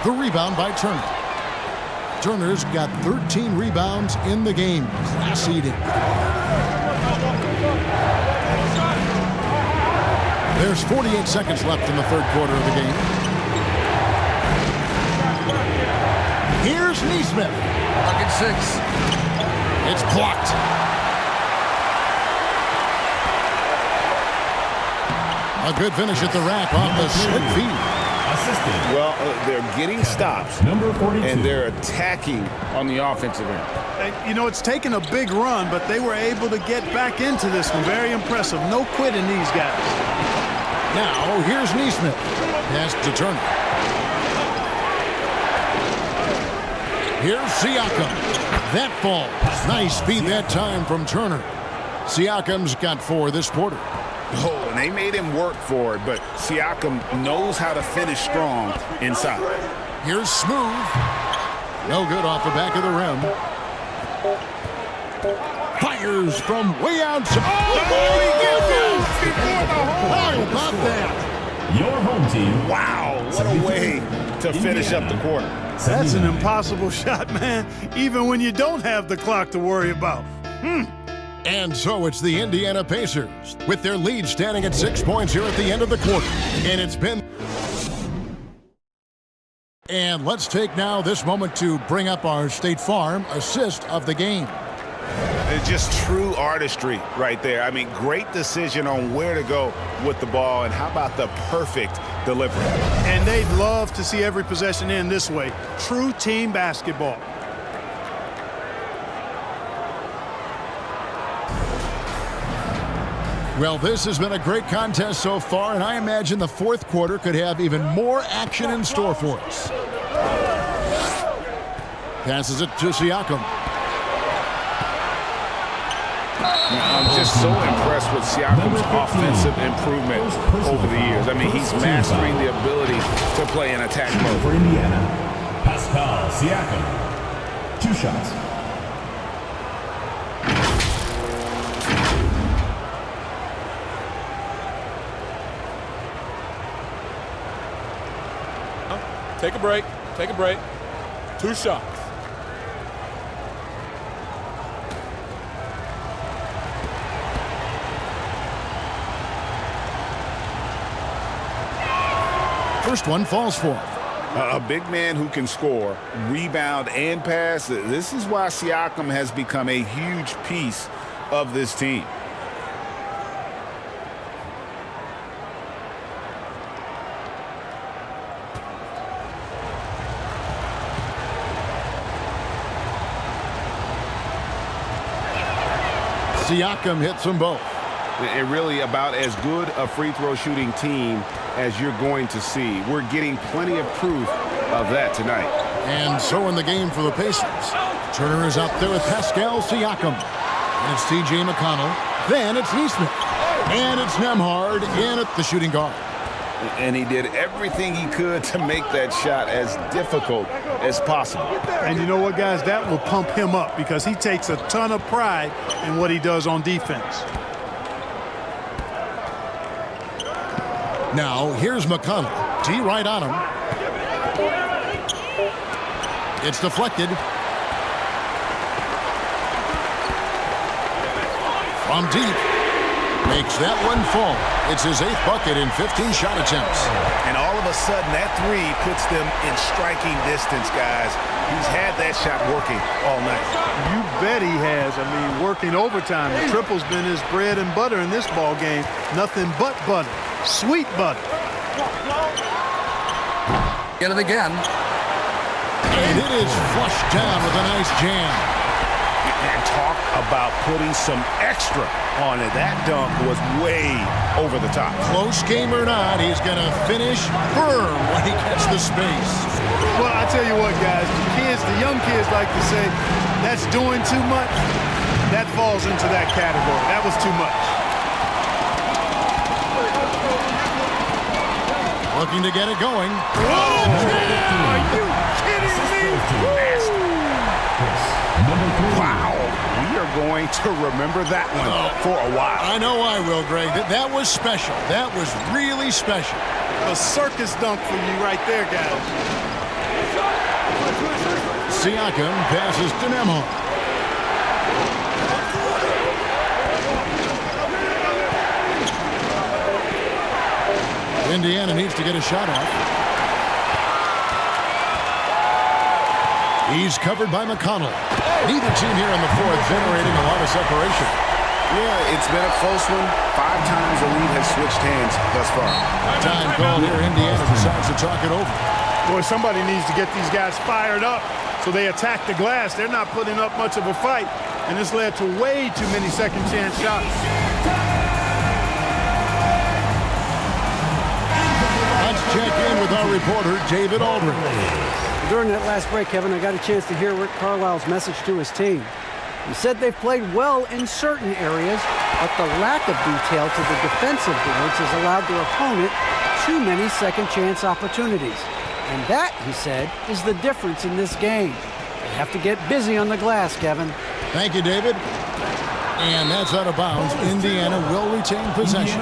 The rebound by Turner. Turner's got 13 rebounds in the game. Class eating. There's 48 seconds left in the third quarter of the game. Here's Neesmith. Bucket 6. It's blocked. A good finish at the rack off the slick feed. Well, they're getting stops, and they're attacking on the offensive end. And, you know, it's taken a big run, but they were able to get back into this one. Very impressive. No quitting these guys. Now, here's Neesmith. Pass to Turner. Here's Siakam. That falls. Nice feed that time from Turner. Siakam's got 4 this quarter. Oh, and they made him work for it, but Siakam knows how to finish strong inside. Here's Smooth. No good off the back of the rim. Fires from way outside. Oh, he gets it! How about that? Your home team. Wow, what a way to finish up the quarter. That's an impossible shot, man, even when you don't have the clock to worry about. And so it's the Indiana Pacers, with their lead standing at 6 points here at the end of the quarter. And it's been... And let's take now this moment to bring up our State Farm assist of the game. It's just true artistry right there. I mean, great decision on where to go with the ball, and how about the perfect delivery? And they'd love to see every possession end this way. True team basketball. Well, this has been a great contest so far, and I imagine the fourth quarter could have even more action in store for us. Passes it to Siakam. I'm just so impressed with Siakam's offensive improvement over the years. I mean, he's mastering the ability to play in attack mode. For Indiana, Pascal Siakam. 2 shots. Take a break. Take a break. 2 shots. First one falls for him. A big man who can score, rebound, and pass. This is why Siakam has become a huge piece of this team. Siakam hits them both. And really about as good a free throw shooting team as you're going to see. We're getting plenty of proof of that tonight. And so in the game for the Pacers. Turner is out there with Pascal Siakam. And it's T.J. McConnell. Then it's Neesmith. And it's Nembhard in at the shooting guard. And he did everything he could to make that shot as difficult as possible. And you know what, guys? That will pump him up because he takes a ton of pride in what he does on defense. Now, here's McConnell. T right on him. It's deflected. From deep. Makes that one fall. It's his 8th bucket in 15 shot attempts. And all of a sudden, that 3 puts them in striking distance, guys. He's had that shot working all night. You bet he has. I mean, working overtime. The triple's been his bread and butter in this ball game. Nothing but butter. Sweet butter. Get it again. And it is flushed down with a nice jam. And talk about putting some extra on it. That dunk was way over the top. Close game or not, he's going to finish firm when he gets the space. Well, I tell you what, guys, the young kids like to say, that's doing too much. That falls into that category. That was too much. Looking to get it going. Are you kidding me? Wow. We are going to remember that one for a while. I know I will, Greg. That was special. That was really special. A circus dunk for you right there, guys. Siakam passes to Nemhard. Indiana needs to get a shot off. He's covered by McConnell. Neither team here in the fourth generating a lot of separation. Yeah, it's been a close one. 5 times the lead has switched hands thus far. Time called here. Indiana decides to talk it over. Boy, somebody needs to get these guys fired up so they attack the glass. They're not putting up much of a fight, and this led to way too many second chance shots. Let's check in with our reporter, David Aldridge. During that last break, Kevin, I got a chance to hear Rick Carlisle's message to his team. He said they've played well in certain areas, but the lack of detail to the defensive boards has allowed their opponent too many second chance opportunities. And that, he said, is the difference in this game. They have to get busy on the glass, Kevin. Thank you, David. And that's out of bounds. Indiana will retain possession.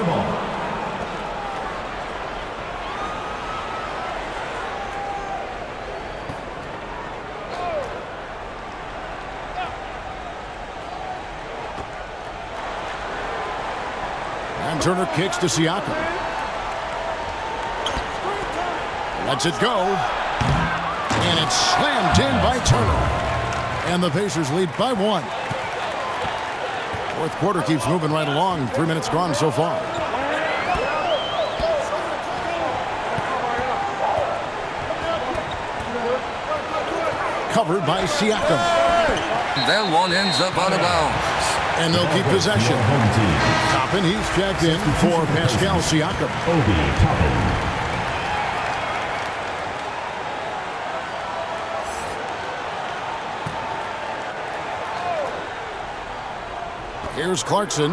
And Turner kicks to Siakam. Lets it go. And it's slammed in by Turner. And the Pacers lead by 1. Fourth quarter keeps moving right along. 3 minutes gone so far. Covered by Siakam. That one ends up out of bounds. And they'll keep possession. Toppin, he's checked in for Pascal Siakam. Here's Clarkson.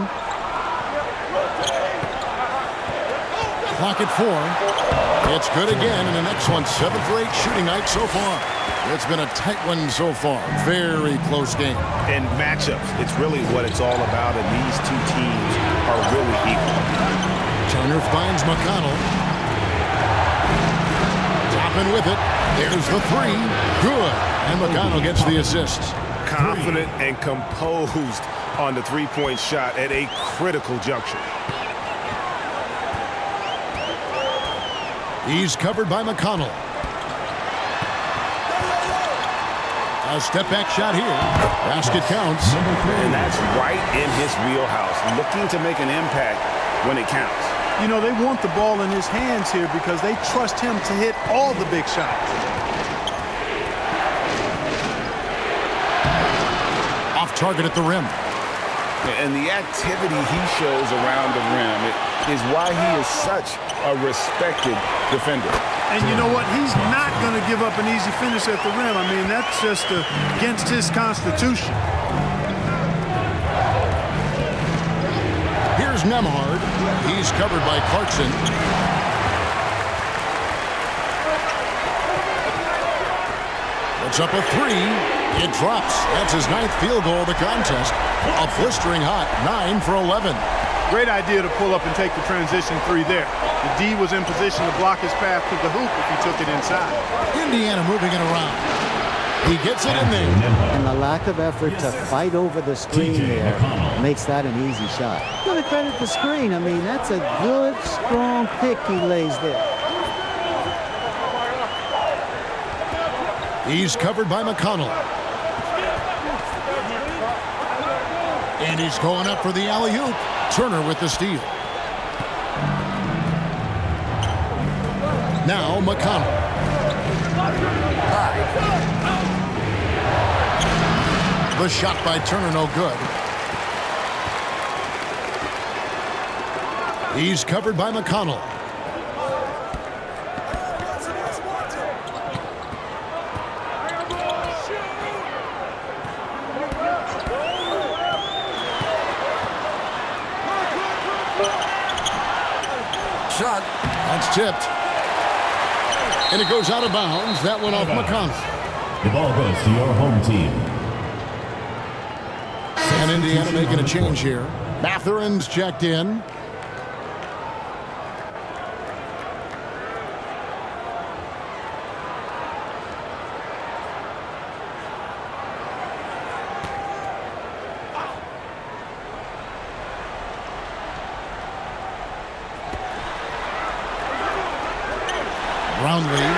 Clock at 4. It's good again, and the next one 7 for 8 shooting night so far. It's been a tight one so far. Very close game. And matchups, it's really what it's all about, and these two teams are really equal. Turner finds McConnell. Toppin with it. There's the 3. Good. And McConnell gets the assist. Confident and composed on the three-point shot at a critical juncture. He's covered by McConnell. A step-back shot here. Basket counts. And that's right in his wheelhouse. Looking to make an impact when it counts. You know, they want the ball in his hands here because they trust him to hit all the big shots. Off target at the rim. And the activity he shows around the rim is why he is such a respected defender. And you know what? He's not going to give up an easy finish at the rim. I mean, that's just against his constitution. Here's Nemhard. He's covered by Clarkson. Puts up a 3. It drops. That's his 9th field goal of the contest. A blistering hot 9 for 11. Great idea to pull up and take the transition 3 there. The D was in position to block his path to the hoop if he took it inside. Indiana moving it around. He gets it in there. And the lack of effort to fight over the screen there makes that an easy shot. Got to credit the screen. I mean, that's a good, strong pick he lays there. He's covered by McConnell. And he's going up for the alley-oop. Turner with the steal. Now McConnell. The shot by Turner no good. He's covered by McConnell. Shot. That's tipped. And it goes out of bounds. That went off McConnell. The ball goes to your home team. And Indiana making a change here. Matherin's checked in. Brownlee.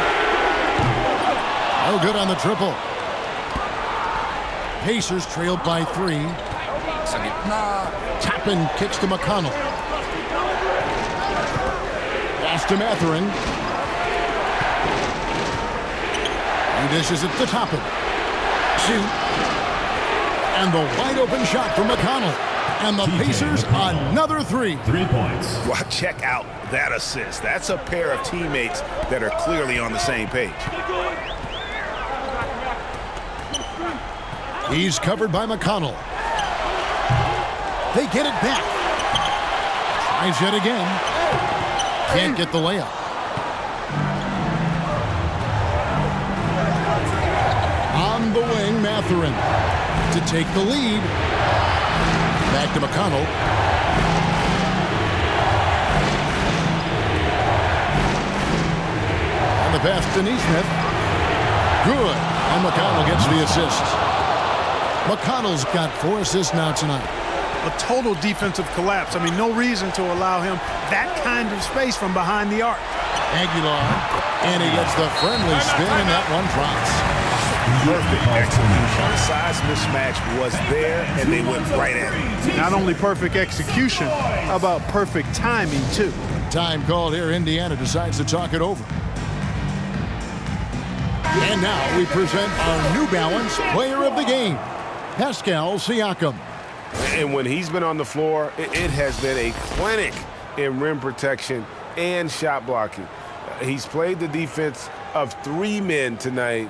No good on the triple. Pacers trailed by 3. Tappan kicks to McConnell. Pass to Matherin. He dishes it to Tappan. Shoot. And the wide open shot from McConnell. And the Pacers another 3. 3 points. Well, check out that assist. That's a pair of teammates that are clearly on the same page. He's covered by McConnell. They get it back. Tries yet again. Can't get the layup. On the wing, Matherin to take the lead. Back to McConnell. And the pass to Neesmith. Good. And McConnell gets the assist. McConnell's got 4 assists now tonight. A total defensive collapse. I mean, no reason to allow him that kind of space from behind the arc. Aguilar, and he gets the friendly spin, and that one drops. Perfect execution. The size mismatch was there, and they went right at it. Not only perfect execution, how about perfect timing, too? Time called here. Indiana decides to talk it over. And now we present our New Balance Player of the Game, Pascal Siakam. And when he's been on the floor, it has been a clinic in rim protection and shot blocking. He's played the defense of 3 men tonight.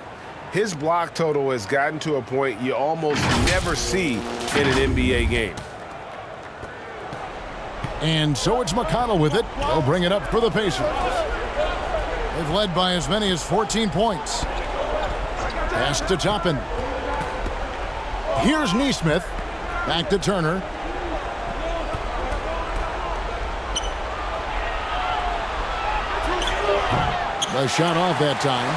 His block total has gotten to a point you almost never see in an NBA game. And so it's McConnell with it. They'll bring it up for the Pacers. They've led by as many as 14 points. Pass to Toppin. Here's Neesmith. Back to Turner. The shot off that time.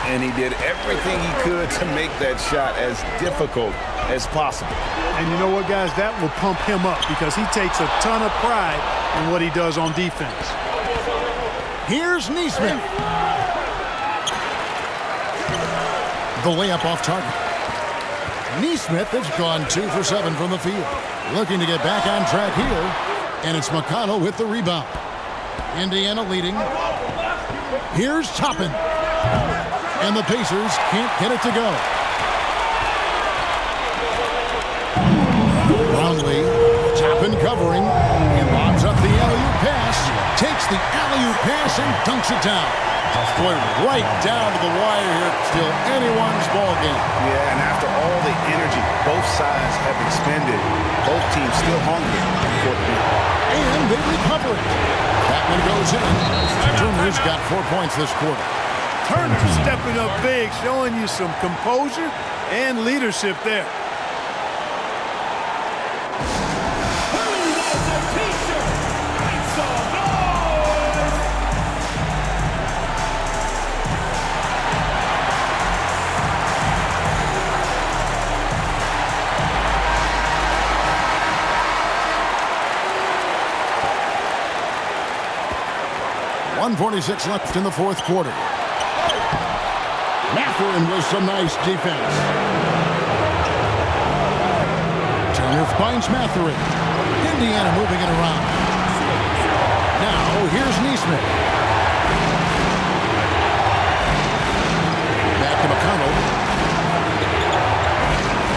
And he did everything he could to make that shot as difficult as possible. And you know what, guys? That will pump him up because he takes a ton of pride in what he does on defense. Here's Neesmith. The layup off target. Neesmith has gone 2 for 7 from the field. Looking to get back on track here. And it's McConnell with the rebound. Indiana leading. Here's Toppin. And the Pacers can't get it to go. Brownlee. Toppin covering. He lobs up the alley-oop pass. Takes the alley-oop pass and dunks it down. Boy, right down to the wire here. Still anyone's ball game. Yeah, and after all the energy both sides have expended, both teams still hungry for the win. And they recover it. That one goes in. Turner's got 4 points this quarter. Turner stepping up big, showing you some composure and leadership there. .146 left in the 4th quarter. Matherin with some nice defense. Turner finds Matherin. Indiana moving it around. Now here's Neesmith. Back to McConnell.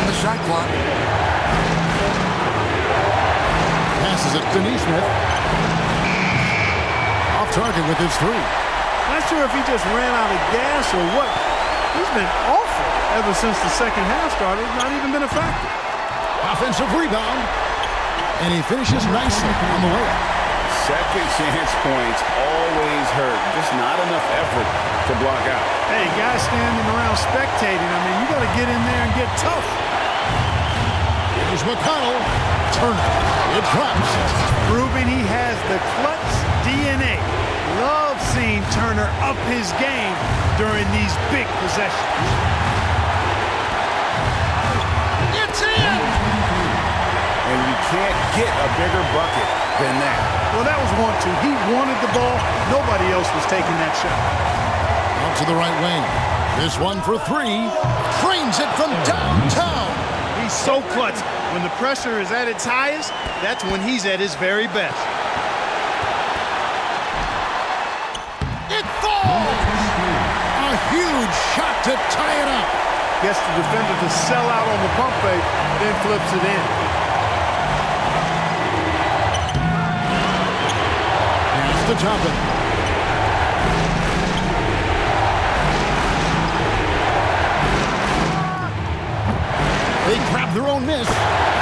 The shot clock. Passes it to Neesmith. Off target with his 3. Not sure if he just ran out of gas or what. He's been awful ever since the second half started. Not even been a factor. Offensive rebound. And he finishes nicely on the layup. second chance points always hurt. Just not enough effort to block out. Hey, guys standing around spectating. I mean, you got to get in there and get tough. Here's McConnell. Turner. It drops. Proving he has the clutch DNA. Love seeing Turner up his game during these big possessions. It's in! And you can't get a bigger bucket than that. Well, that was 1-2. He wanted the ball. Nobody else was taking that shot. Out to the right wing. This one for three. Trains it from downtown. He's so clutch. When the pressure is at its highest, that's when he's at his very best. It falls! A huge shot to tie it up. Gets the defender to sell out on the pump fake, then flips it in. Pass to Toppin. They grab their own miss.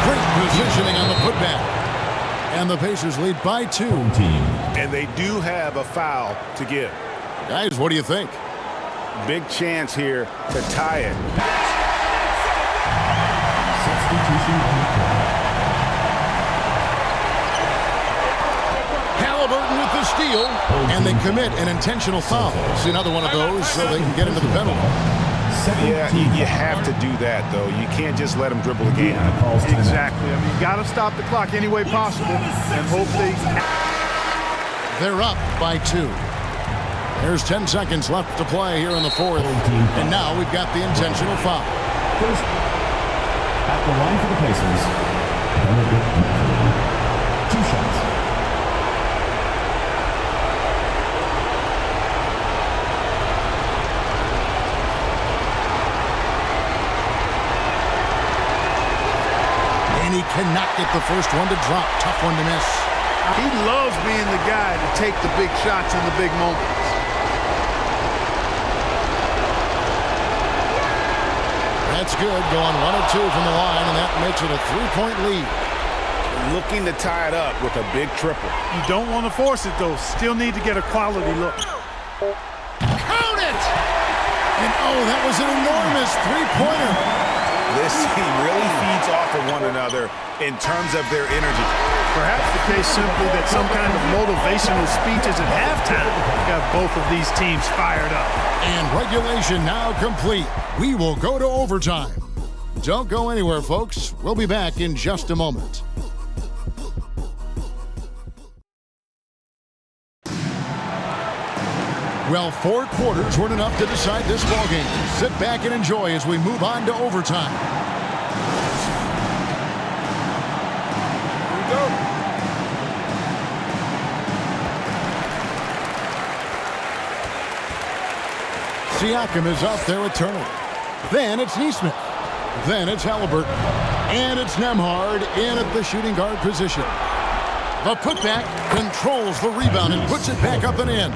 Great positioning on the putback. And the Pacers lead by 2. And they do have a foul to give. Guys, what do you think? Big chance here to tie it. Halliburton with the steal. And they commit an intentional foul. It's another one of those so they can get into the penalty. Yeah, you have to do that, though. You can't just let them dribble again. Exactly. I mean, you got to stop the clock any way possible and hope they... They're up by 2. There's 10 seconds left to play here in the fourth. And now we've got the intentional foul. First, at the line for the Pacers, 2 shots. And he cannot get the first one to drop. Tough one to miss. He loves being the guy to take the big shots in the big moments. That's good. Going 1 of 2 from the line, and that makes it a 3-point lead. Looking to tie it up with a big triple. You don't want to force it, though. Still need to get a quality look. Count it! And oh, that was an enormous 3-pointer. This team really feeds off of one another in terms of their energy. Perhaps the case simply that some kind of motivational speeches at halftime got both of these teams fired up. And regulation now complete. We will go to overtime. Don't go anywhere, folks. We'll be back in just a moment. Well, 4 quarters weren't enough to decide this ballgame. Sit back and enjoy as we move on to overtime. Here we go. Siakam is out there with Turner. Then it's Neesmith. Then it's Halliburton. And it's Nembhard in at the shooting guard position. The putback controls the rebound and puts it back up and in.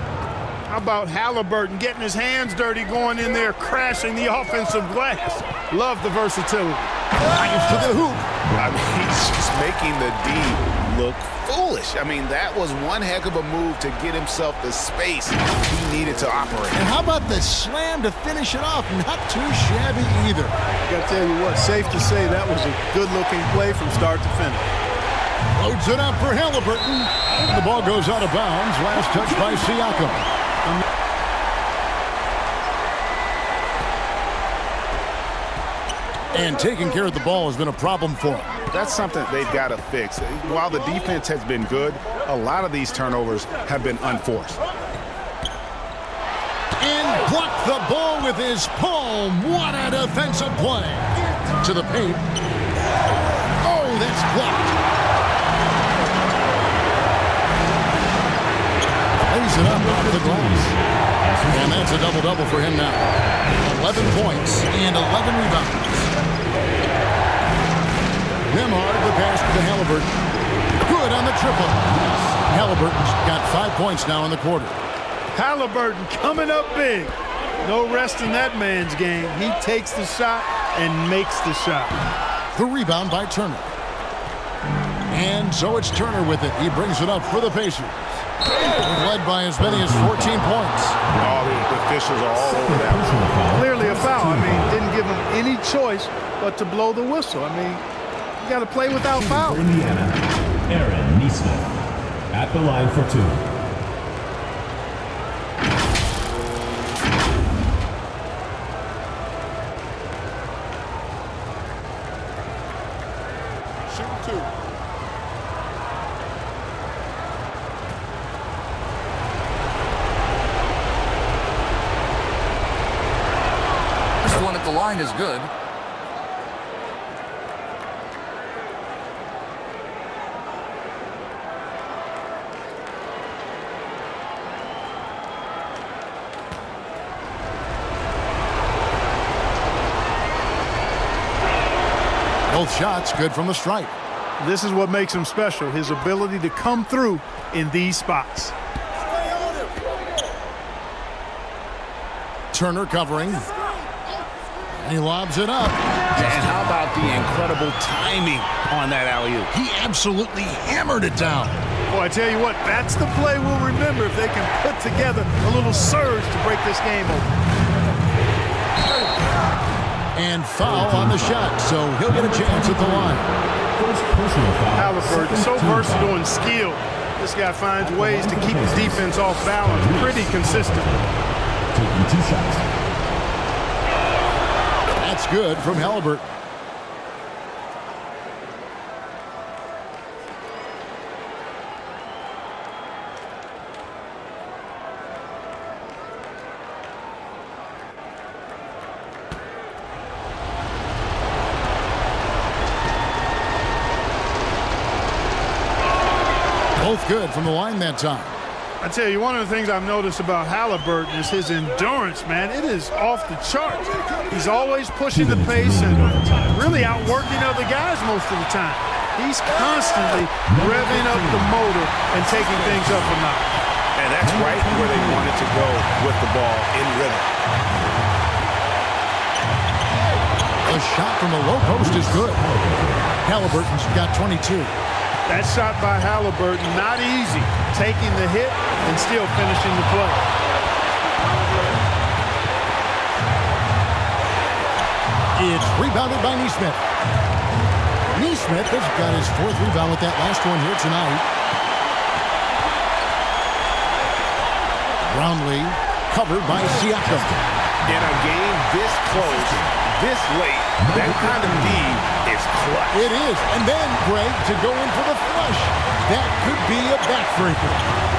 How about Halliburton getting his hands dirty, going in there, crashing the offensive glass? Love the versatility. Drives to the hoop. I mean, he's just making the D look foolish. I mean, that was one heck of a move to get himself the space he needed to operate. And how about the slam to finish it off? Not too shabby either. I gotta tell you what, safe to say that was a good-looking play from start to finish. Loads it up for Halliburton. The ball goes out of bounds. Last touch by Siakam. And taking care of the ball has been a problem for him. That's something they've got to fix. While the defense has been good, a lot of these turnovers have been unforced. And blocked the ball with his palm. What a defensive play. To the paint. Oh, that's blocked. Lays it up off the glass. And that's a double-double for him now. 11 points and 11 rebounds. Nembhard the pass to Halliburton. Good on the triple. Halliburton's got 5 points now in the quarter. Halliburton coming up big. No rest in that man's game. He takes the shot and makes the shot. The rebound by Turner. And so it's Turner with it. He brings it up for the Pacers. They've led by as many as 14 points. All the officials are all over that. Clearly a foul. I mean, didn't give him any choice but to blow the whistle. I mean, you got to play without foul. Indiana, Aaron Neesmith at the line for 2. The line is good. Both shots good from the stripe. This is what makes him special, his ability to come through in these spots. Turner covering. He lobs it up. And how about the incredible timing on that alley-oop? He absolutely hammered it down. Boy, I tell you what, that's the play we'll remember if they can put together a little surge to break this game open. And foul on the shot, so he'll get a chance at the line. Halliburton, so versatile and skilled. This guy finds ways to keep his defense off balance. Pretty consistent. Taking 2 shots. That's good from Halliburton. Both good from the line that time. I tell you, one of the things I've noticed about Halliburton is his endurance, man. It is off the charts. He's always pushing the pace and really outworking other guys most of the time. He's constantly revving up the motor and taking things up a notch. And that's right where they wanted to go with the ball in rhythm. The shot from the low post is good. Halliburton's got 22. That shot by Halliburton, not easy. Taking the hit and still finishing the play. It's rebounded by Neesmith. Neesmith has got his 4th rebound with that last one here tonight. Brownlee covered by Siakam. In a game this close, this late, that kind of lead is clutch. It is. And then, Greg, to go in for the flush. That could be a backbreaker.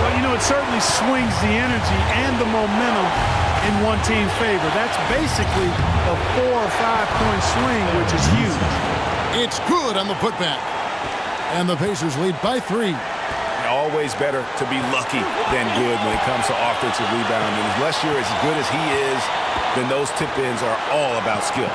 Well, you know, it certainly swings the energy and the momentum in one team's favor. That's basically a 4 or 5 point swing, which is huge. It's good on the putback. And the Pacers lead by 3. Always better to be lucky than good when it comes to offensive rebounding. Unless you're as good as he is, then those tip-ins are all about skill.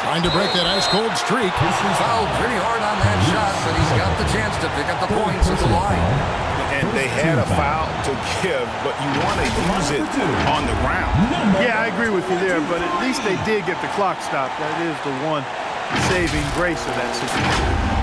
Trying to break that ice-cold streak. Fouled pretty hard on that shot, but he's got the chance to pick up the points at the line. And they had a foul to give, but you want to use it on the ground. Yeah, I agree with you there, but at least they did get the clock stopped. That is the one saving grace of that situation.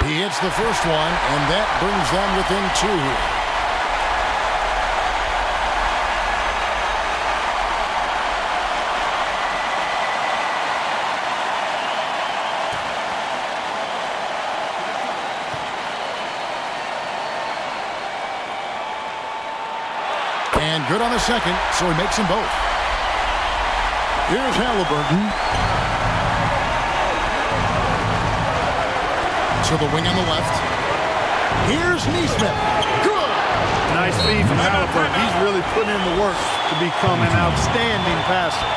He hits the first one, and that brings them within 2 here. And good on the second, so he makes them both. Here's Halliburton. To the wing on the left. Here's Neesmith. Good. Nice feed from Halliburton. He's really putting in the work to become an outstanding passer.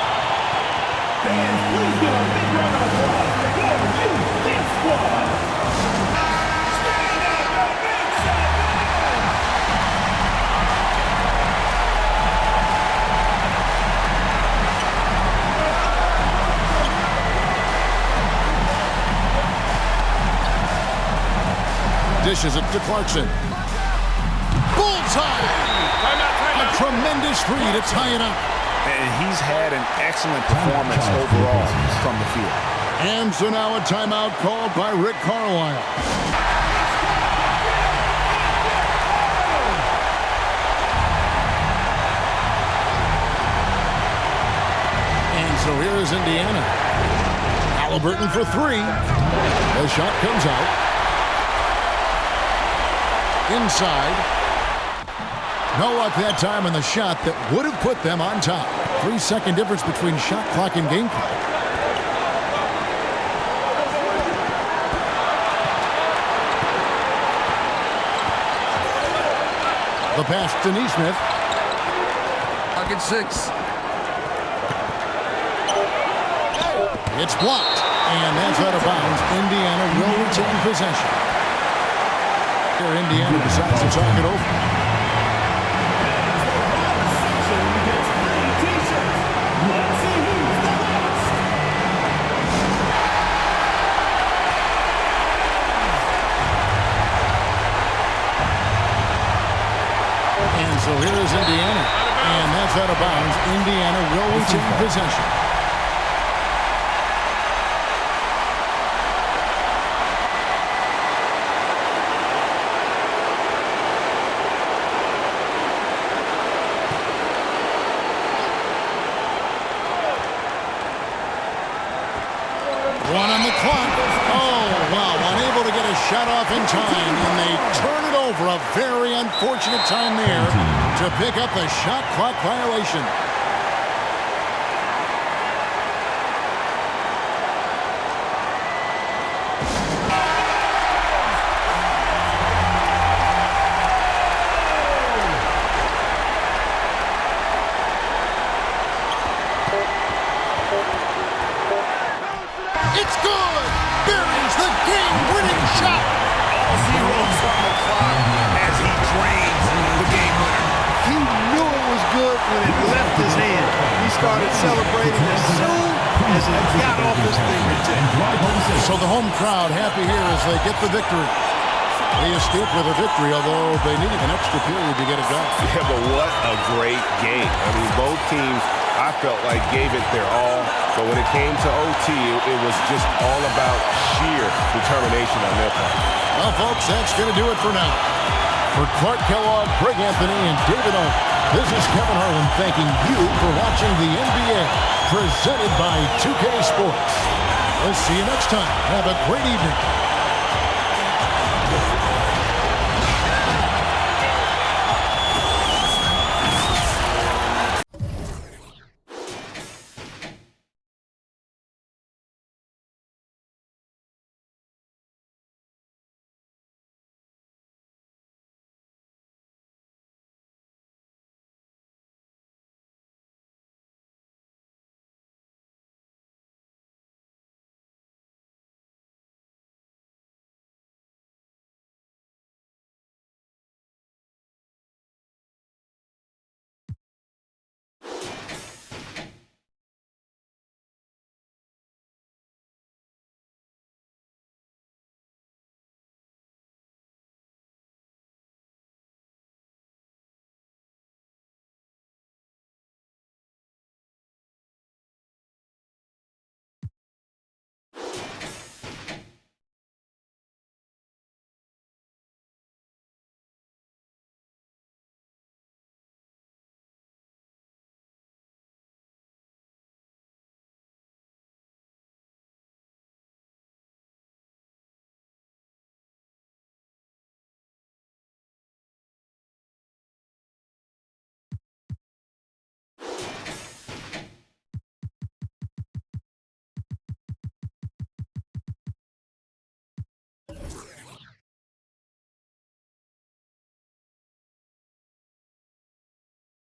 Dishes it to Clarkson. Bullseye! A tremendous three to tie it up. And he's had an excellent performance overall from the field. And so now a timeout called by Rick Carlisle. And so here is Indiana. Halliburton for three. The shot comes out. Inside. No luck that time on the shot that would have put them on top. 3-second difference between shot clock and game clock. The pass to Neesmith. Pocket 6. It's blocked, and that's out of bounds. Indiana will retain possession. Here, Indiana decides to talk it over. So here is Indiana, and that's out of bounds. Indiana will retain possession. One on the clock. Oh, wow, unable to get a shot off in time, and they turn it over. A very unfortunate time there to pick up the shot clock violation. It's good! Buries the game-winning shot! All zeros on the clock as he drains the game winner. He knew it was good when it left his hand. He started celebrating as soon as it got off his fingertips. So the home crowd happy here as they get the victory. They escaped with a victory, although they needed an extra period to get it done. Yeah, but what a great game. I mean, both teams, I felt like, gave it their all. But when it came to OT, it was just all about sheer determination on their part. Well, folks, that's going to do it for now. For Clark Kellogg, Greg Anthony, and David Owen, this is Kevin Harlan thanking you for watching the NBA, presented by 2K Sports. We'll see you next time. Have a great evening.